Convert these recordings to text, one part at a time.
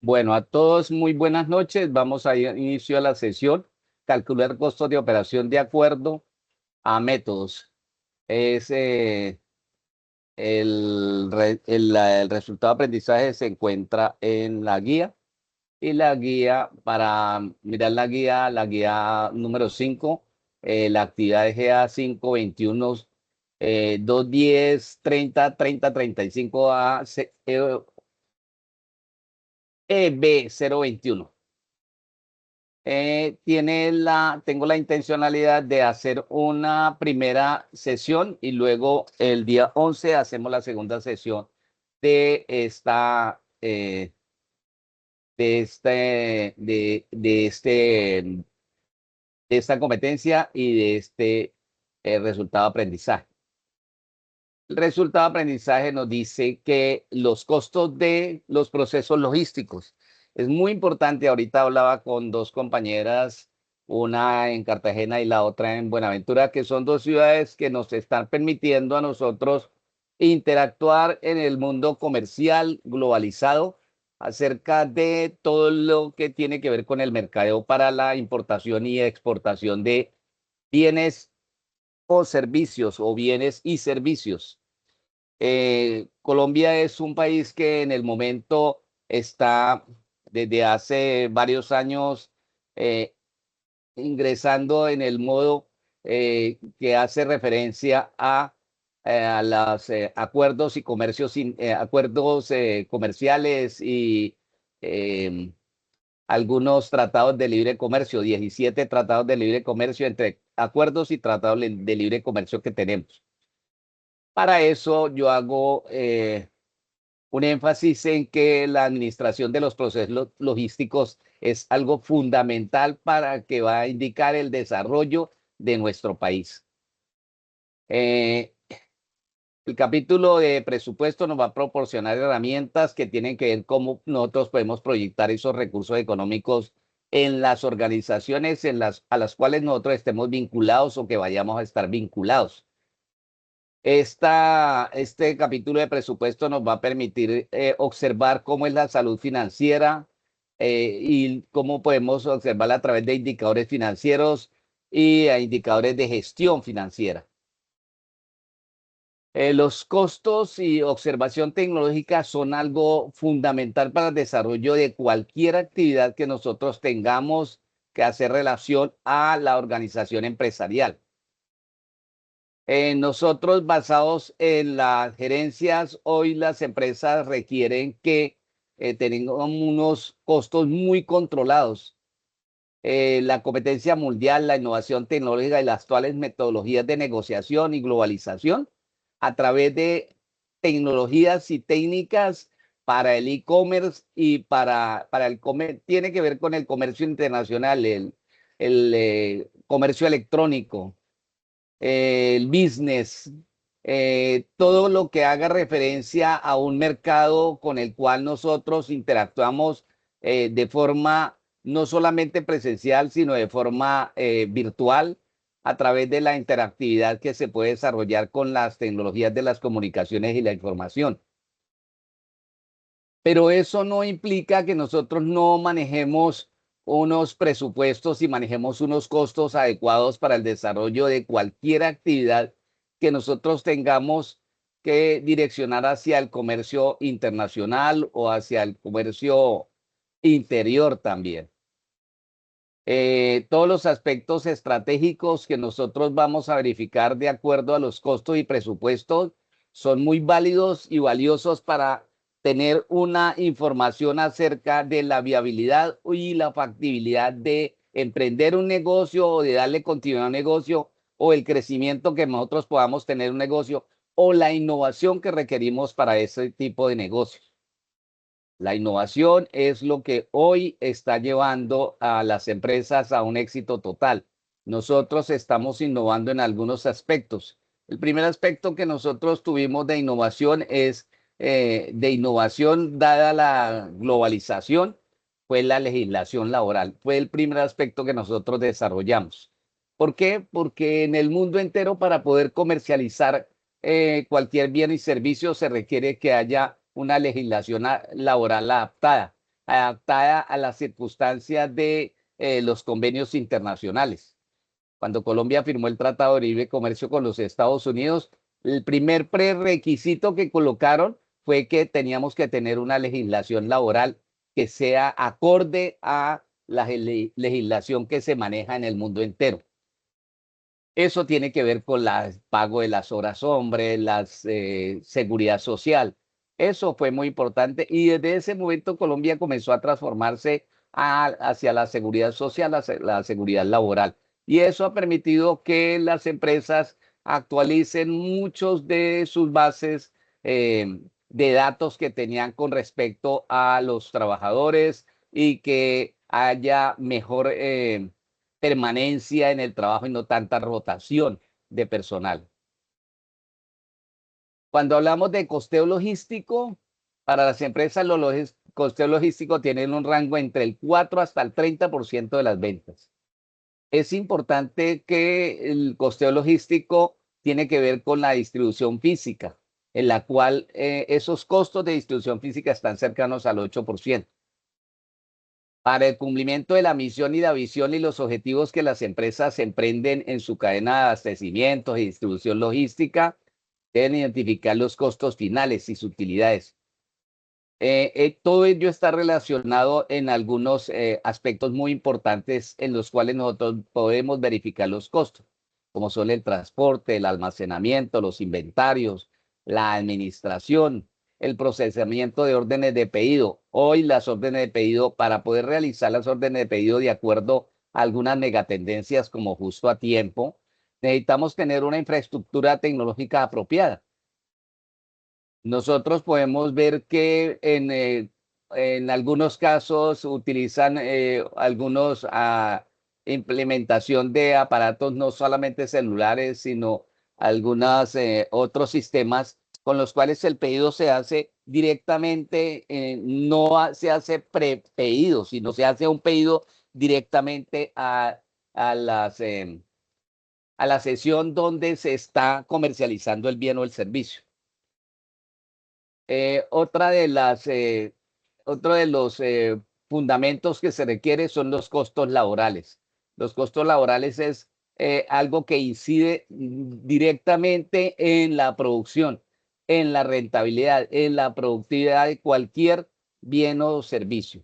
Bueno, a todos muy buenas noches. Vamos a inicio a la sesión. Calcular costos de operación de acuerdo a métodos. Es el resultado de aprendizaje se encuentra en la guía y la guía para mirar la guía número 5, la actividad de GA 521, 210, 30, 30, 35 a EB 021. Tengo la intencionalidad de hacer una primera sesión y luego el día 11 hacemos la segunda sesión de esta, de este, de este, de esta competencia y de este resultado de aprendizaje. El resultado de aprendizaje nos dice que los costos de los procesos logísticos es muy importante. Ahorita hablaba con dos compañeras, una en Cartagena y la otra en Buenaventura, que son dos ciudades que nos están permitiendo a nosotros interactuar en el mundo comercial globalizado acerca de todo lo que tiene que ver con el mercadeo para la importación y exportación de bienes o servicios o bienes y servicios. Colombia es un país que en el momento está desde hace varios años eh, ingresando en el modo que hace referencia a los acuerdos y acuerdos comerciales y eh, algunos tratados de libre comercio, 17 tratados de libre comercio entre acuerdos y tratados de libre comercio que tenemos. Para eso yo hago un énfasis en que la administración de los procesos logísticos es algo fundamental para que va a indicar el desarrollo de nuestro país. El capítulo de presupuesto nos va a proporcionar herramientas que tienen que ver cómo nosotros podemos proyectar esos recursos económicos en las organizaciones a las cuales nosotros estemos vinculados o que vayamos a estar vinculados. Este capítulo de presupuesto nos va a permitir observar cómo es la salud financiera y cómo podemos observarla a través de indicadores financieros y indicadores de gestión financiera. Los costos y observación tecnológica son algo fundamental para el desarrollo de cualquier actividad que nosotros tengamos que hacer relación a la organización empresarial. Nosotros, basados en las gerencias, hoy las empresas requieren que tengamos unos costos muy controlados. La competencia mundial, la innovación tecnológica y las actuales metodologías de negociación y globalización a través de tecnologías y técnicas para el e-commerce y para el comercio, tiene que ver con el comercio internacional, el comercio electrónico, el business, todo lo que haga referencia a un mercado con el cual nosotros interactuamos de forma no solamente presencial, sino de forma virtual a través de la interactividad que se puede desarrollar con las tecnologías de las comunicaciones y la información. Pero eso no implica que nosotros no manejemos unos presupuestos y manejemos unos costos adecuados para el desarrollo de cualquier actividad que nosotros tengamos que direccionar hacia el comercio internacional o hacia el comercio interior también. Todos los aspectos estratégicos que nosotros vamos a verificar de acuerdo a los costos y presupuestos son muy válidos y valiosos para tener una información acerca de la viabilidad y la factibilidad de emprender un negocio o de darle continuidad a un negocio o el crecimiento que nosotros podamos tener un negocio o la innovación que requerimos para ese tipo de negocios. La innovación es lo que hoy está llevando a las empresas a un éxito total. Nosotros estamos innovando en algunos aspectos. El primer aspecto que nosotros tuvimos de innovación es de innovación dada la globalización, fue la legislación laboral. Fue el primer aspecto que nosotros desarrollamos. ¿Por qué? Porque en el mundo entero para poder comercializar cualquier bien y servicio se requiere que haya una legislación laboral adaptada. adaptada a las circunstancias de los convenios internacionales. Cuando Colombia firmó el Tratado de Libre Comercio con los Estados Unidos, el primer prerequisito que colocaron fue que teníamos que tener una legislación laboral que sea acorde a la legislación que se maneja en el mundo entero. Eso tiene que ver con el pago de las horas hombre, la seguridad social. Eso fue muy importante y desde ese momento Colombia comenzó a transformarse hacia la seguridad social, la seguridad laboral. Y eso ha permitido que las empresas actualicen muchos de sus bases de datos que tenían con respecto a los trabajadores y que haya mejor permanencia en el trabajo y no tanta rotación de personal. Cuando hablamos de costeo logístico, para las empresas los costeos logísticos tienen un rango entre el 4 hasta el 30% de las ventas. Es importante que el costeo logístico tiene que ver con la distribución física, en la cual esos costos de distribución física están cercanos al 8%. Para el cumplimiento de la misión y la visión y los objetivos que las empresas emprenden en su cadena de abastecimiento y distribución logística, deben identificar los costos finales y sus utilidades. Todo ello está relacionado en algunos aspectos muy importantes en los cuales nosotros podemos verificar los costos, como son el transporte, el almacenamiento, los inventarios, la administración, el procesamiento de órdenes de pedido. Hoy las órdenes de pedido, para poder realizar las órdenes de pedido de acuerdo a algunas megatendencias como justo a tiempo, necesitamos tener una infraestructura tecnológica apropiada. Nosotros podemos ver que en algunos casos utilizan algunos implementación de aparatos no solamente celulares, sino algunos otros sistemas con los cuales el pedido se hace directamente, no se hace prepedido, sino se hace un pedido directamente a a la sesión donde se está comercializando el bien o el servicio. Otro de los fundamentos que se requiere son los costos laborales. Los costos laborales es algo que incide directamente en la producción, en la rentabilidad, en la productividad de cualquier bien o servicio.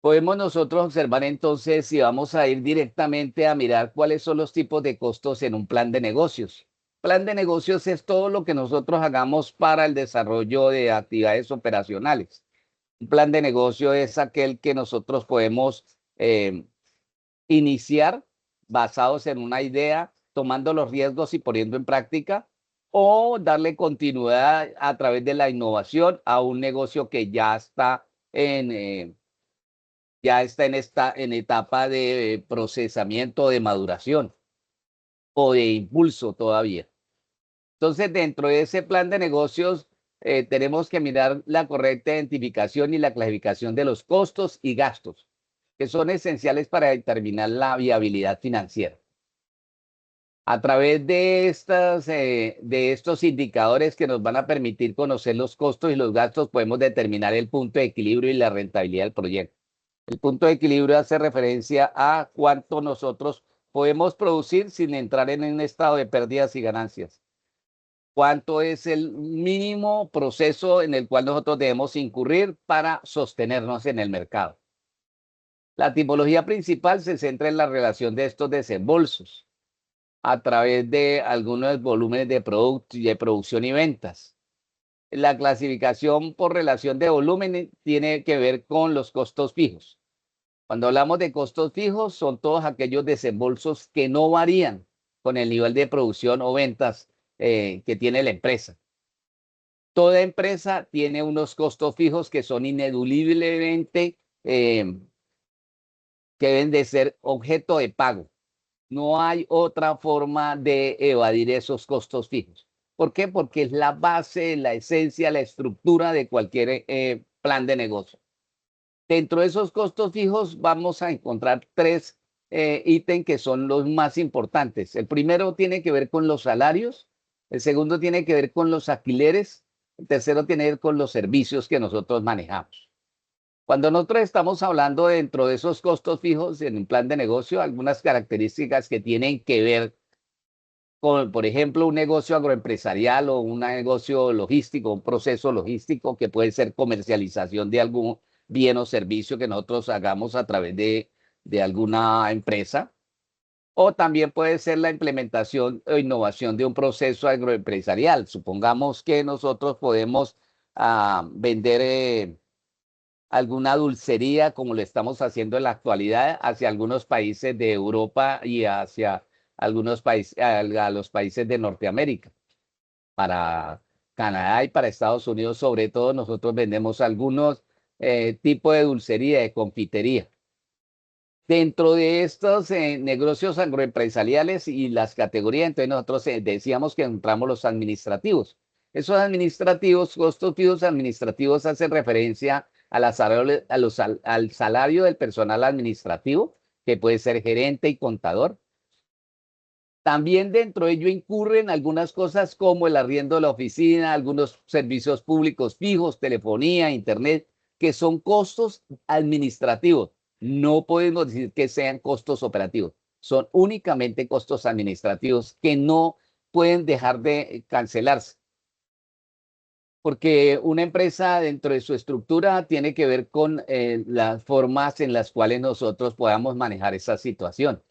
Podemos nosotros observar entonces si vamos a ir directamente a mirar cuáles son los tipos de costos en un plan de negocios. Plan de negocios es todo lo que nosotros hagamos para el desarrollo de actividades operacionales. Un plan de negocio es aquel que nosotros podemos iniciar basados en una idea, tomando los riesgos y poniendo en práctica, o darle continuidad a través de la innovación a un negocio que ya está en etapa de procesamiento, de maduración o de impulso todavía. Entonces, dentro de ese plan de negocios, tenemos que mirar la correcta identificación y la clasificación de los costos y gastos, que son esenciales para determinar la viabilidad financiera. A través de estos indicadores que nos van a permitir conocer los costos y los gastos, podemos determinar el punto de equilibrio y la rentabilidad del proyecto. El punto de equilibrio hace referencia a cuánto nosotros podemos producir sin entrar en un estado de pérdidas y ganancias. Cuánto es el mínimo proceso en el cual nosotros debemos incurrir para sostenernos en el mercado. La tipología principal se centra en la relación de estos desembolsos a través de algunos volúmenes de producción y ventas. La clasificación por relación de volumen tiene que ver con los costos fijos. Cuando hablamos de costos fijos, son todos aquellos desembolsos que no varían con el nivel de producción o ventas que tiene la empresa. Toda empresa tiene unos costos fijos que son ineludiblemente que deben de ser objeto de pago. No hay otra forma de evadir esos costos fijos. ¿Por qué? Porque es la base, la esencia, la estructura de cualquier plan de negocio. Dentro de esos costos fijos vamos a encontrar tres ítems que son los más importantes. El primero tiene que ver con los salarios, el segundo tiene que ver con los alquileres El tercero tiene que ver con los servicios que nosotros manejamos. Cuando nosotros estamos hablando dentro de esos costos fijos en un plan de negocio, algunas características que tienen que ver con, por ejemplo, un negocio agroempresarial o un negocio logístico, un proceso logístico que puede ser comercialización de algún bien o servicio que nosotros hagamos a través de alguna empresa. O también puede ser la implementación o innovación de un proceso agroempresarial. Supongamos que nosotros podemos vender alguna dulcería como lo estamos haciendo en la actualidad hacia algunos países de Europa y hacia algunos países, a los países de Norteamérica. Para Canadá y para Estados Unidos, sobre todo, nosotros vendemos algunos tipos de dulcería, de confitería. Dentro de estos negocios agroempresariales y las categorías, entonces nosotros decíamos que encontramos los administrativos. Esos administrativos, costos fijos administrativos, hacen referencia a al salario del personal administrativo, que puede ser gerente y contador. También dentro de ello incurren algunas cosas como el arriendo de la oficina, algunos servicios públicos fijos, telefonía, internet, que son costos administrativos. No podemos decir que sean costos operativos, son únicamente costos administrativos que no pueden dejar de cancelarse. Porque una empresa dentro de su estructura tiene que ver con las formas en las cuales nosotros podamos manejar esa situación.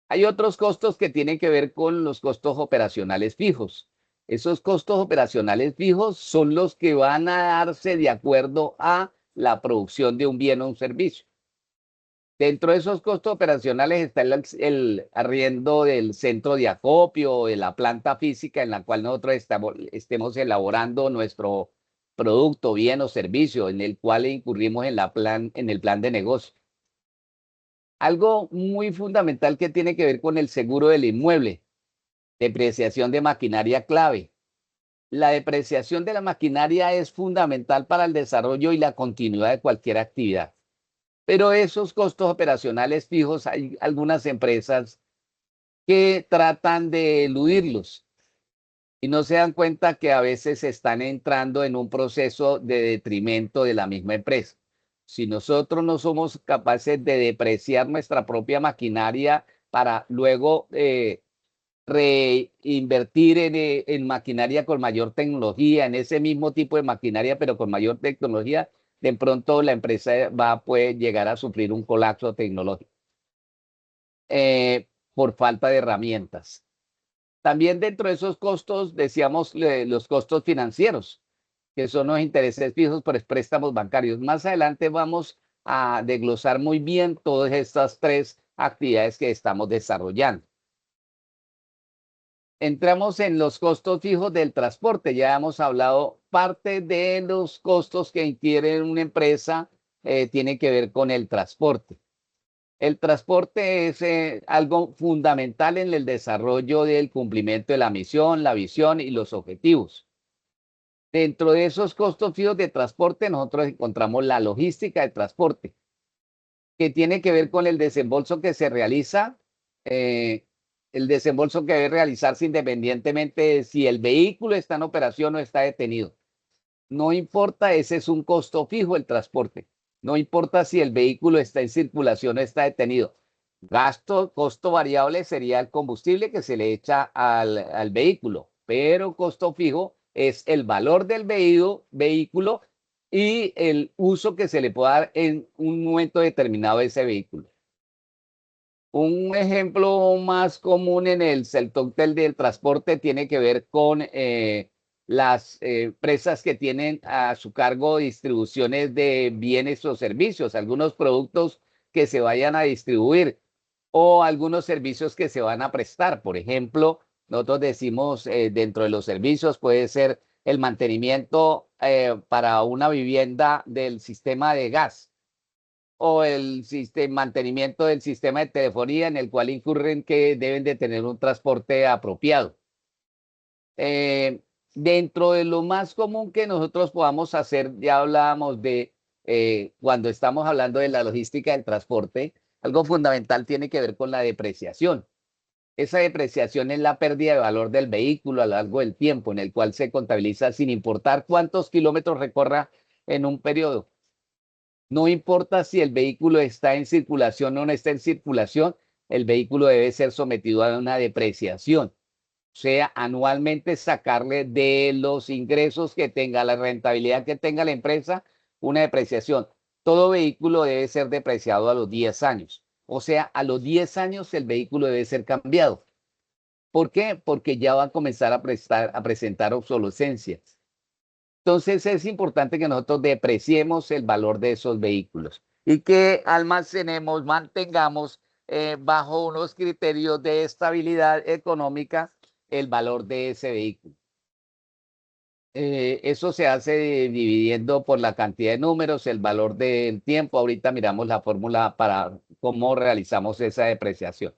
Hay otros costos que tienen que ver con los costos operacionales fijos. Esos costos operacionales fijos son los que van a darse de acuerdo a la producción de un bien o un servicio. Dentro de esos costos operacionales está el arriendo del centro de acopio, de la planta física en la cual nosotros estemos elaborando nuestro producto, bien o servicio, en el cual incurrimos en el plan de negocio. Algo muy fundamental que tiene que ver con el seguro del inmueble, depreciación de maquinaria clave. La depreciación de la maquinaria es fundamental para el desarrollo y la continuidad de cualquier actividad. Pero esos costos operacionales fijos, hay algunas empresas que tratan de eludirlos y no se dan cuenta que a veces están entrando en un proceso de detrimento de la misma empresa. Si nosotros no somos capaces de depreciar nuestra propia maquinaria para luego reinvertir en maquinaria con mayor tecnología, en ese mismo tipo de maquinaria, pero con mayor tecnología, de pronto la empresa puede llegar a sufrir un colapso tecnológico por falta de herramientas. También dentro de esos costos, decíamos los costos financieros, que son los intereses fijos por préstamos bancarios. Más adelante vamos a desglosar muy bien todas estas tres actividades que estamos desarrollando. Entramos en los costos fijos del transporte. Ya hemos hablado, parte de los costos que incurre una empresa tiene que ver con el transporte. El transporte es algo fundamental en el desarrollo del cumplimiento de la misión, la visión y los objetivos. Dentro de esos costos fijos de transporte, nosotros encontramos la logística de transporte, que tiene que ver con el desembolso que se realiza, el desembolso que debe realizarse independientemente de si el vehículo está en operación o está detenido. No importa, ese es un costo fijo el transporte. No importa si el vehículo está en circulación o está detenido. Costo variable sería el combustible que se le echa al vehículo, pero costo fijo es el valor del vehículo y el uso que se le pueda dar en un momento determinado de ese vehículo. Un ejemplo más común en el sector del transporte tiene que ver con las empresas que tienen a su cargo distribuciones de bienes o servicios, algunos productos que se vayan a distribuir o algunos servicios que se van a prestar. Por ejemplo, nosotros decimos dentro de los servicios puede ser el mantenimiento para una vivienda del sistema de gas o el mantenimiento del sistema de telefonía en el cual incurren que deben de tener un transporte apropiado. Dentro de lo más común que nosotros podamos hacer, ya hablábamos de cuando estamos hablando de la logística del transporte, algo fundamental tiene que ver con la depreciación. Esa depreciación es la pérdida de valor del vehículo a lo largo del tiempo, en el cual se contabiliza sin importar cuántos kilómetros recorra en un periodo. No importa si el vehículo está en circulación o no está en circulación, el vehículo debe ser sometido a una depreciación. O sea, anualmente sacarle de los ingresos que tenga, la rentabilidad que tenga la empresa, una depreciación. Todo vehículo debe ser depreciado a los 10 años. O sea, a los 10 años el vehículo debe ser cambiado. ¿Por qué? Porque ya va a comenzar a presentar obsolescencias. Entonces es importante que nosotros depreciemos el valor de esos vehículos y que almacenemos, mantengamos bajo unos criterios de estabilidad económica el valor de ese vehículo. Eso se hace dividiendo por la cantidad de números, el valor del tiempo. Ahorita miramos la fórmula para cómo realizamos esa depreciación.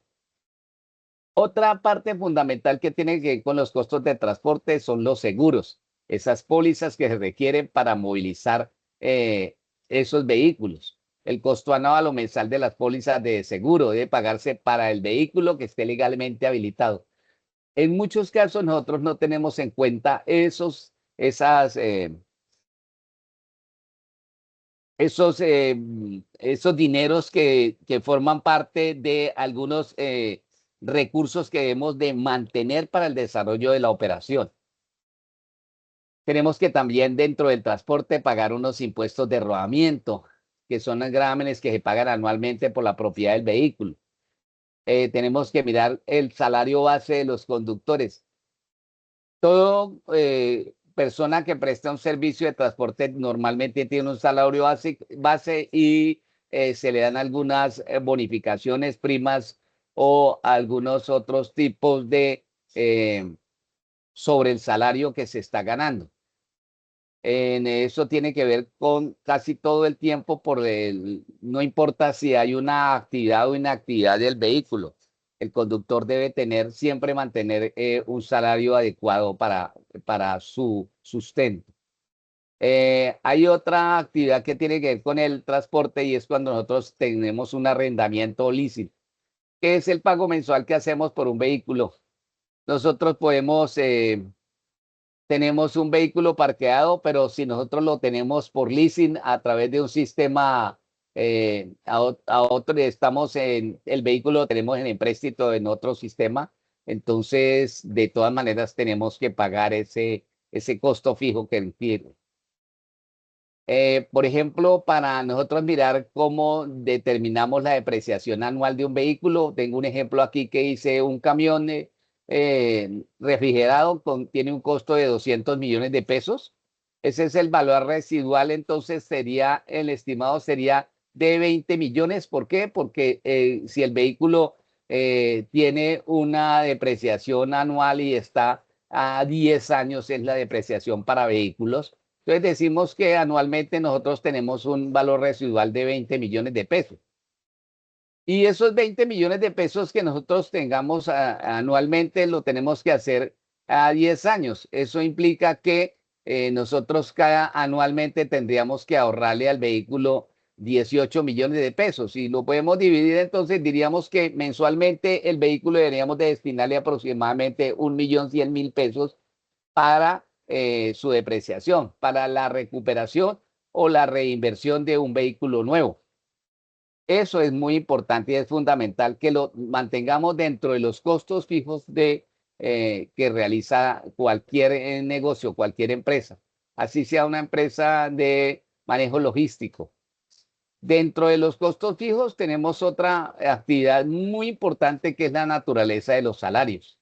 Otra parte fundamental que tiene que ver con los costos de transporte son los seguros, esas pólizas que se requieren para movilizar esos vehículos. El costo anual o mensal de las pólizas de seguro debe pagarse para el vehículo que esté legalmente habilitado. En muchos casos nosotros no tenemos en cuenta esos dineros que forman parte de algunos recursos que debemos de mantener para el desarrollo de la operación. Tenemos que también dentro del transporte pagar unos impuestos de rodamiento, que son los gravámenes que se pagan anualmente por la propiedad del vehículo. Tenemos que mirar el salario base de los conductores. Todo persona que presta un servicio de transporte normalmente tiene un salario base y se le dan algunas bonificaciones, primas o algunos otros tipos de sobre el salario que se está ganando. En eso tiene que ver con casi todo el tiempo no importa si hay una actividad o inactividad del vehículo. El conductor debe siempre mantener un salario adecuado para su sustento. Hay otra actividad que tiene que ver con el transporte y es cuando nosotros tenemos un arrendamiento o leasing, que es el pago mensual que hacemos por un vehículo. Nosotros tenemos un vehículo parqueado, pero si nosotros lo tenemos por leasing a través de un sistema a otro, el vehículo lo tenemos en empréstito en otro sistema, entonces de todas maneras tenemos que pagar ese costo fijo que tiene. Por ejemplo, para nosotros mirar cómo determinamos la depreciación anual de un vehículo, tengo un ejemplo aquí que hice un camión refrigerado, tiene un costo de 200 millones de pesos. Ese es el valor residual, entonces el estimado sería de 20 millones. ¿Por qué? Porque si el vehículo tiene una depreciación anual y está a 10 años, es la depreciación para vehículos. Entonces decimos que anualmente nosotros tenemos un valor residual de 20 millones de pesos. Y esos 20 millones de pesos que nosotros tengamos anualmente lo tenemos que hacer a 10 años. Eso implica que nosotros anualmente tendríamos que ahorrarle al vehículo 18 millones de pesos. Si lo podemos dividir, entonces diríamos que mensualmente el vehículo deberíamos de destinarle aproximadamente 1.100.000 pesos para su depreciación, para la recuperación o la reinversión de un vehículo nuevo. Eso es muy importante y es fundamental que lo mantengamos dentro de los costos fijos que realiza cualquier negocio, cualquier empresa, así sea una empresa de manejo logístico. Dentro de los costos fijos tenemos otra actividad muy importante que es la naturaleza de los salarios.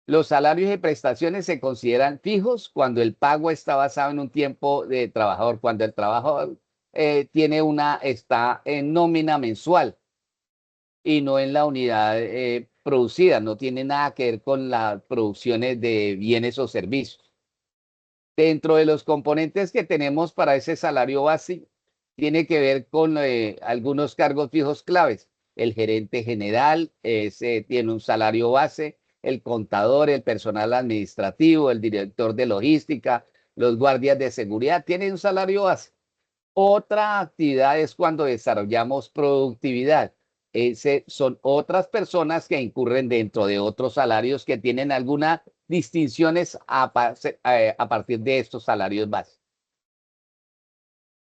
Los salarios y prestaciones se consideran fijos cuando el pago está basado en un tiempo de trabajador, cuando el trabajador está en nómina mensual y no en la unidad producida, no tiene nada que ver con las producciones de bienes o servicios. Dentro de los componentes que tenemos para ese salario base, tiene que ver con algunos cargos fijos claves. El gerente general tiene un salario base, el contador, el personal administrativo, el director de logística, los guardias de seguridad tienen un salario base. Otra actividad es cuando desarrollamos productividad. ese son otras personas que incurren dentro de otros salarios que tienen algunas distinciones a partir de estos salarios básicos.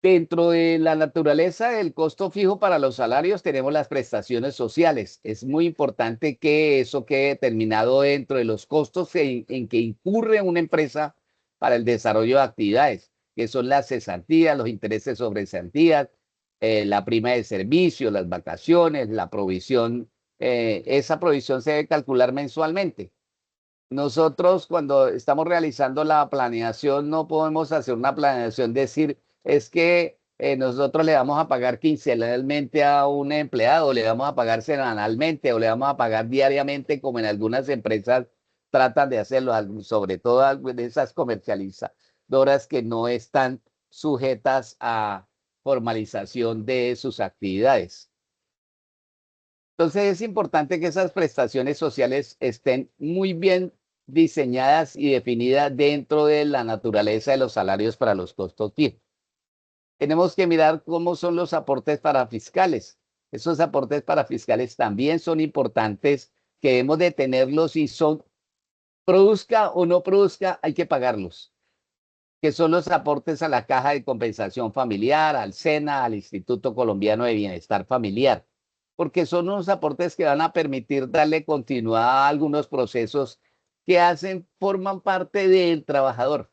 Dentro de la naturaleza del costo fijo para los salarios tenemos las prestaciones sociales. Es muy importante que eso quede determinado dentro de los costos en que incurre una empresa para el desarrollo de actividades, que son las cesantías, los intereses sobre cesantías, la prima de servicio, las vacaciones, la provisión. Esa provisión se debe calcular mensualmente. Nosotros cuando estamos realizando la planeación no podemos hacer una planeación, decir, es que nosotros le vamos a pagar quincenalmente a un empleado, le vamos a pagar semanalmente o le vamos a pagar diariamente, como en algunas empresas tratan de hacerlo, sobre todo de esas comercializadoras que no están sujetas a formalización de sus actividades. Entonces es importante que esas prestaciones sociales estén muy bien diseñadas y definidas dentro de la naturaleza de los salarios para los costos fijos. Tenemos que mirar cómo son los aportes parafiscales. Esos aportes parafiscales también son importantes, que debemos de tenerlos y son, produzca o no produzca, hay que pagarlos, que son los aportes a la Caja de Compensación Familiar, al SENA, al Instituto Colombiano de Bienestar Familiar, porque son unos aportes que van a permitir darle continuidad a algunos procesos que forman parte del trabajador.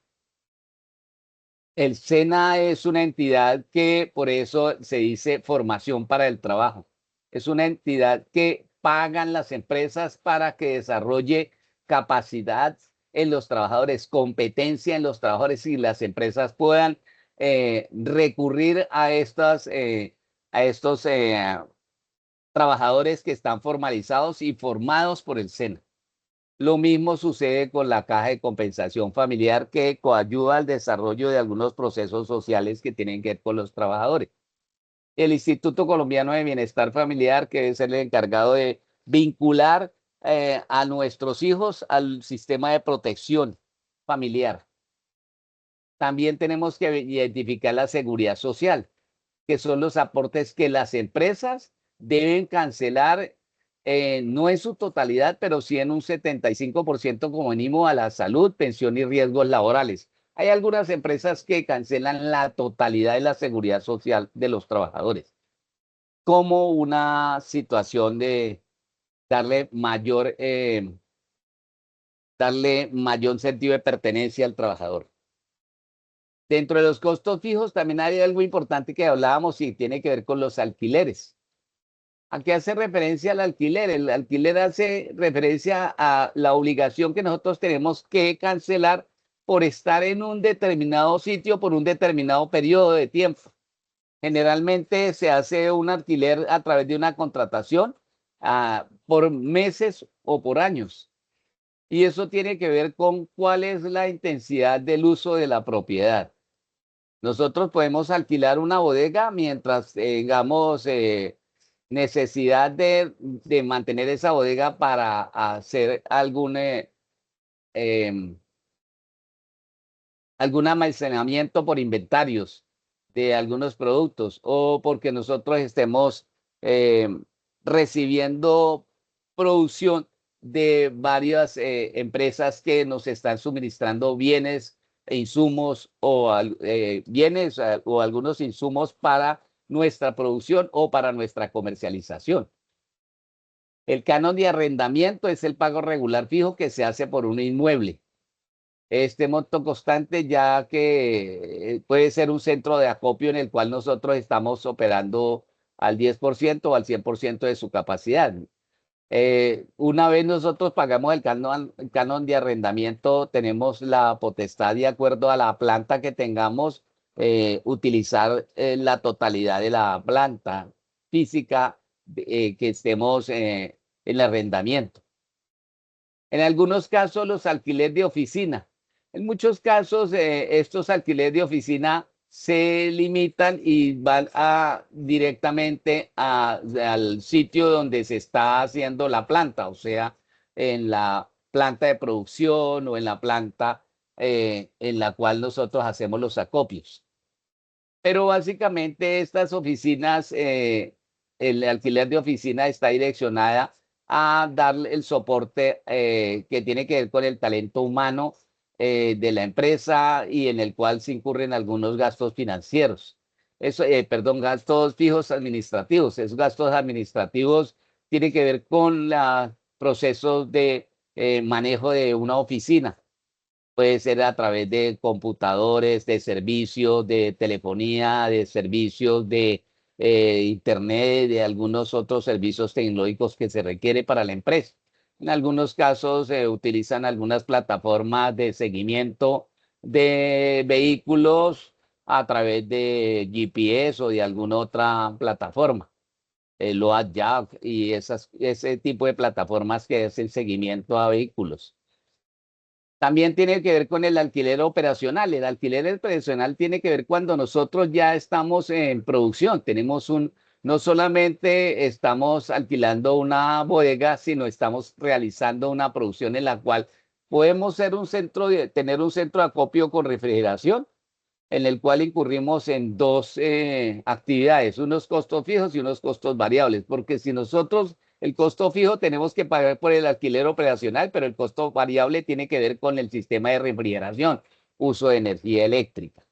El SENA es una entidad que por eso se dice formación para el trabajo. Es una entidad que pagan las empresas para que desarrolle capacidad en los trabajadores, competencia en los trabajadores y las empresas puedan recurrir a estos trabajadores que están formalizados y formados por el SENA. Lo mismo sucede con la Caja de Compensación Familiar, que coayuda al desarrollo de algunos procesos sociales que tienen que ver con los trabajadores. El Instituto Colombiano de Bienestar Familiar, que debe ser el encargado de vincular a nuestros hijos al sistema de protección familiar. También tenemos que identificar la seguridad social, que son los aportes que las empresas deben cancelar, no en su totalidad, pero sí en un 75% como mínimo a la salud, pensión y riesgos laborales. Hay algunas empresas que cancelan la totalidad de la seguridad social de los trabajadores, como una situación de darle mayor sentido de pertenencia al trabajador. Dentro de los costos fijos también hay algo importante que hablábamos y tiene que ver con los alquileres. ¿A qué hace referencia al alquiler? El alquiler hace referencia a la obligación que nosotros tenemos que cancelar por estar en un determinado sitio por un determinado periodo de tiempo. Generalmente se hace un alquiler a través de una contratación por meses o por años. Y eso tiene que ver con cuál es la intensidad del uso de la propiedad. Nosotros podemos alquilar una bodega mientras tengamos necesidad de mantener esa bodega para hacer algún almacenamiento por inventarios de algunos productos o porque nosotros estemos eh, recibiendo producción de varias empresas que nos están suministrando bienes e insumos o bienes o algunos insumos para nuestra producción o para nuestra comercialización. El canon de arrendamiento es el pago regular fijo que se hace por un inmueble. Este monto constante, ya que puede ser un centro de acopio en el cual nosotros estamos operando al 10% o al 100% de su capacidad. Una vez nosotros pagamos el canon de arrendamiento, tenemos la potestad, de acuerdo a la planta que tengamos, utilizar la totalidad de la planta física que estemos en el arrendamiento. En algunos casos, los alquileres de oficina. En muchos casos, estos alquileres de oficina se limitan y van directamente al sitio donde se está haciendo la planta, o sea, en la planta de producción o en la planta en la cual nosotros hacemos los acopios. Pero básicamente estas oficinas el alquiler de oficina está direccionada a dar el soporte que tiene que ver con el talento humano de la empresa y en el cual se incurren algunos gastos financieros. Eso, perdón, gastos fijos administrativos. Esos gastos administrativos tienen que ver con los procesos de manejo de una oficina. Puede ser a través de computadores, de servicios, de telefonía, de servicios de internet, de algunos otros servicios tecnológicos que se requiere para la empresa. En algunos casos se utilizan algunas plataformas de seguimiento de vehículos a través de GPS o de alguna otra plataforma, el Jack y ese tipo de plataformas que hacen seguimiento a vehículos. También tiene que ver con el alquiler operacional. El alquiler operacional tiene que ver cuando nosotros ya estamos en producción. No solamente estamos alquilando una bodega, sino estamos realizando una producción en la cual podemos tener un centro de acopio con refrigeración, en el cual incurrimos en dos actividades, unos costos fijos y unos costos variables, porque si nosotros el costo fijo tenemos que pagar por el alquiler operacional, pero el costo variable tiene que ver con el sistema de refrigeración, uso de energía eléctrica.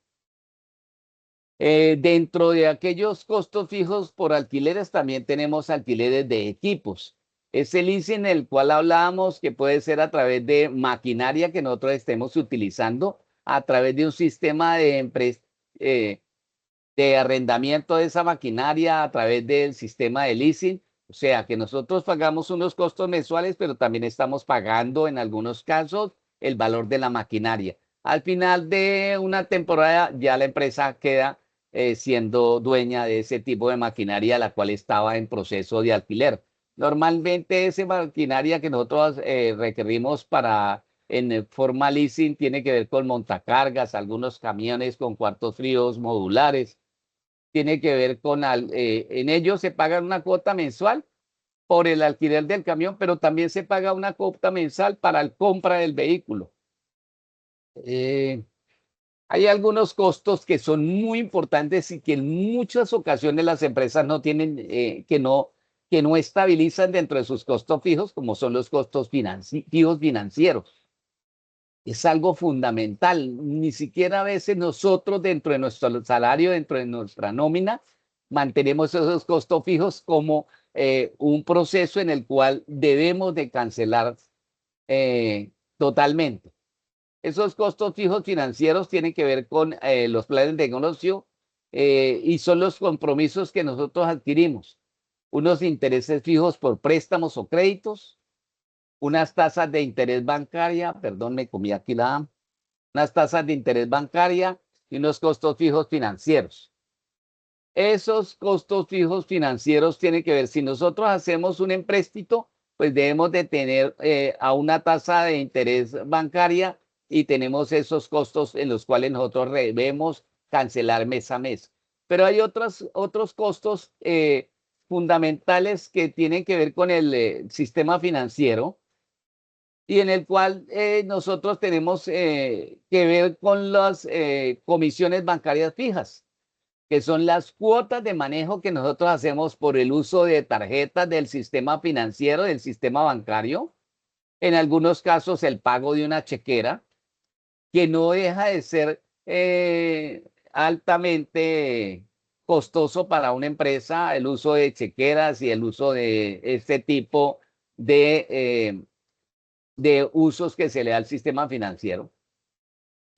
Dentro de aquellos costos fijos por alquileres también tenemos alquileres de equipos. Es el leasing en el cual hablábamos que puede ser a través de maquinaria que nosotros estemos utilizando, a través de un sistema de arrendamiento de esa maquinaria, a través del sistema de leasing. O sea, que nosotros pagamos unos costos mensuales, pero también estamos pagando en algunos casos el valor de la maquinaria. Al final de una temporada ya la empresa queda siendo dueña de ese tipo de maquinaria, la cual estaba en proceso de alquiler. Normalmente esa maquinaria que nosotros requerimos para en forma leasing tiene que ver con montacargas, algunos camiones con cuartos fríos modulares, tiene que ver con, en ellos se paga una cuota mensual por el alquiler del camión, pero también se paga una cuota mensual para la compra del vehículo. Eh, Hay algunos costos que son muy importantes y que en muchas ocasiones las empresas no tienen, que no estabilizan dentro de sus costos fijos, como son los costos fijos financieros. Es algo fundamental. Ni siquiera a veces nosotros dentro de nuestro salario, dentro de nuestra nómina, mantenemos esos costos fijos como un proceso en el cual debemos de cancelar totalmente. Esos costos fijos financieros tienen que ver con los planes de negocio y son los compromisos que nosotros adquirimos. Unos intereses fijos por préstamos o créditos, unas tasas de interés bancaria, perdón, me comí aquí unas tasas de interés bancaria y unos costos fijos financieros. Esos costos fijos financieros tienen que ver, si nosotros hacemos un empréstito, pues debemos de tener a una tasa de interés bancaria y tenemos esos costos en los cuales nosotros debemos cancelar mes a mes. Pero hay otros costos fundamentales que tienen que ver con el sistema financiero y en el cual nosotros tenemos que ver con las comisiones bancarias fijas, que son las cuotas de manejo que nosotros hacemos por el uso de tarjetas del sistema financiero, del sistema bancario. En algunos casos el pago de una chequera, que no deja de ser altamente costoso para una empresa, el uso de chequeras y el uso de este tipo de usos que se le da al sistema financiero.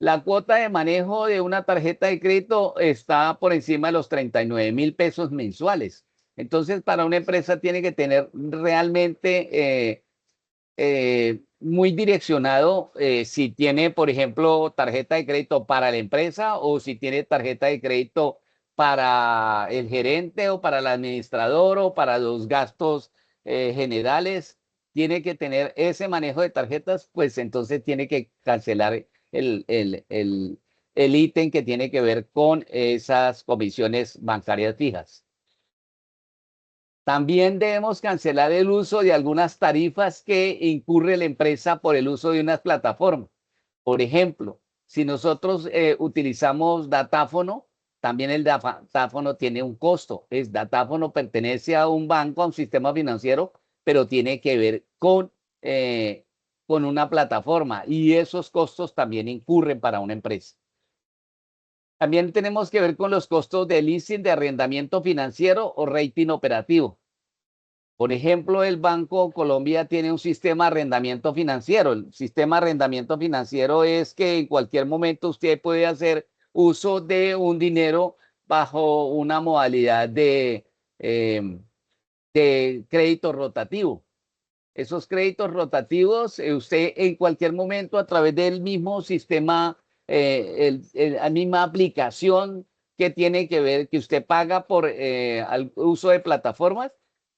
La cuota de manejo de una tarjeta de crédito está por encima de los 39.000 pesos mensuales. Entonces, para una empresa tiene que tener realmente muy direccionado si tiene, por ejemplo, tarjeta de crédito para la empresa o si tiene tarjeta de crédito para el gerente o para el administrador o para los gastos generales. Tiene que tener ese manejo de tarjetas, pues entonces tiene que cancelar el ítem que tiene que ver con esas comisiones bancarias fijas. También debemos cancelar el uso de algunas tarifas que incurre la empresa por el uso de unas plataformas. Por ejemplo, si nosotros utilizamos datáfono, también el datáfono tiene un costo. El datáfono pertenece a un banco, a un sistema financiero, pero tiene que ver con una plataforma y esos costos también incurren para una empresa. También tenemos que ver con los costos de leasing, de arrendamiento financiero o rating operativo. Por ejemplo, el Banco Colombia tiene un sistema de arrendamiento financiero. El sistema de arrendamiento financiero es que en cualquier momento usted puede hacer uso de un dinero bajo una modalidad de crédito rotativo. Esos créditos rotativos, usted en cualquier momento a través del mismo sistema, la misma aplicación que tiene que ver, que usted paga por el uso de plataformas,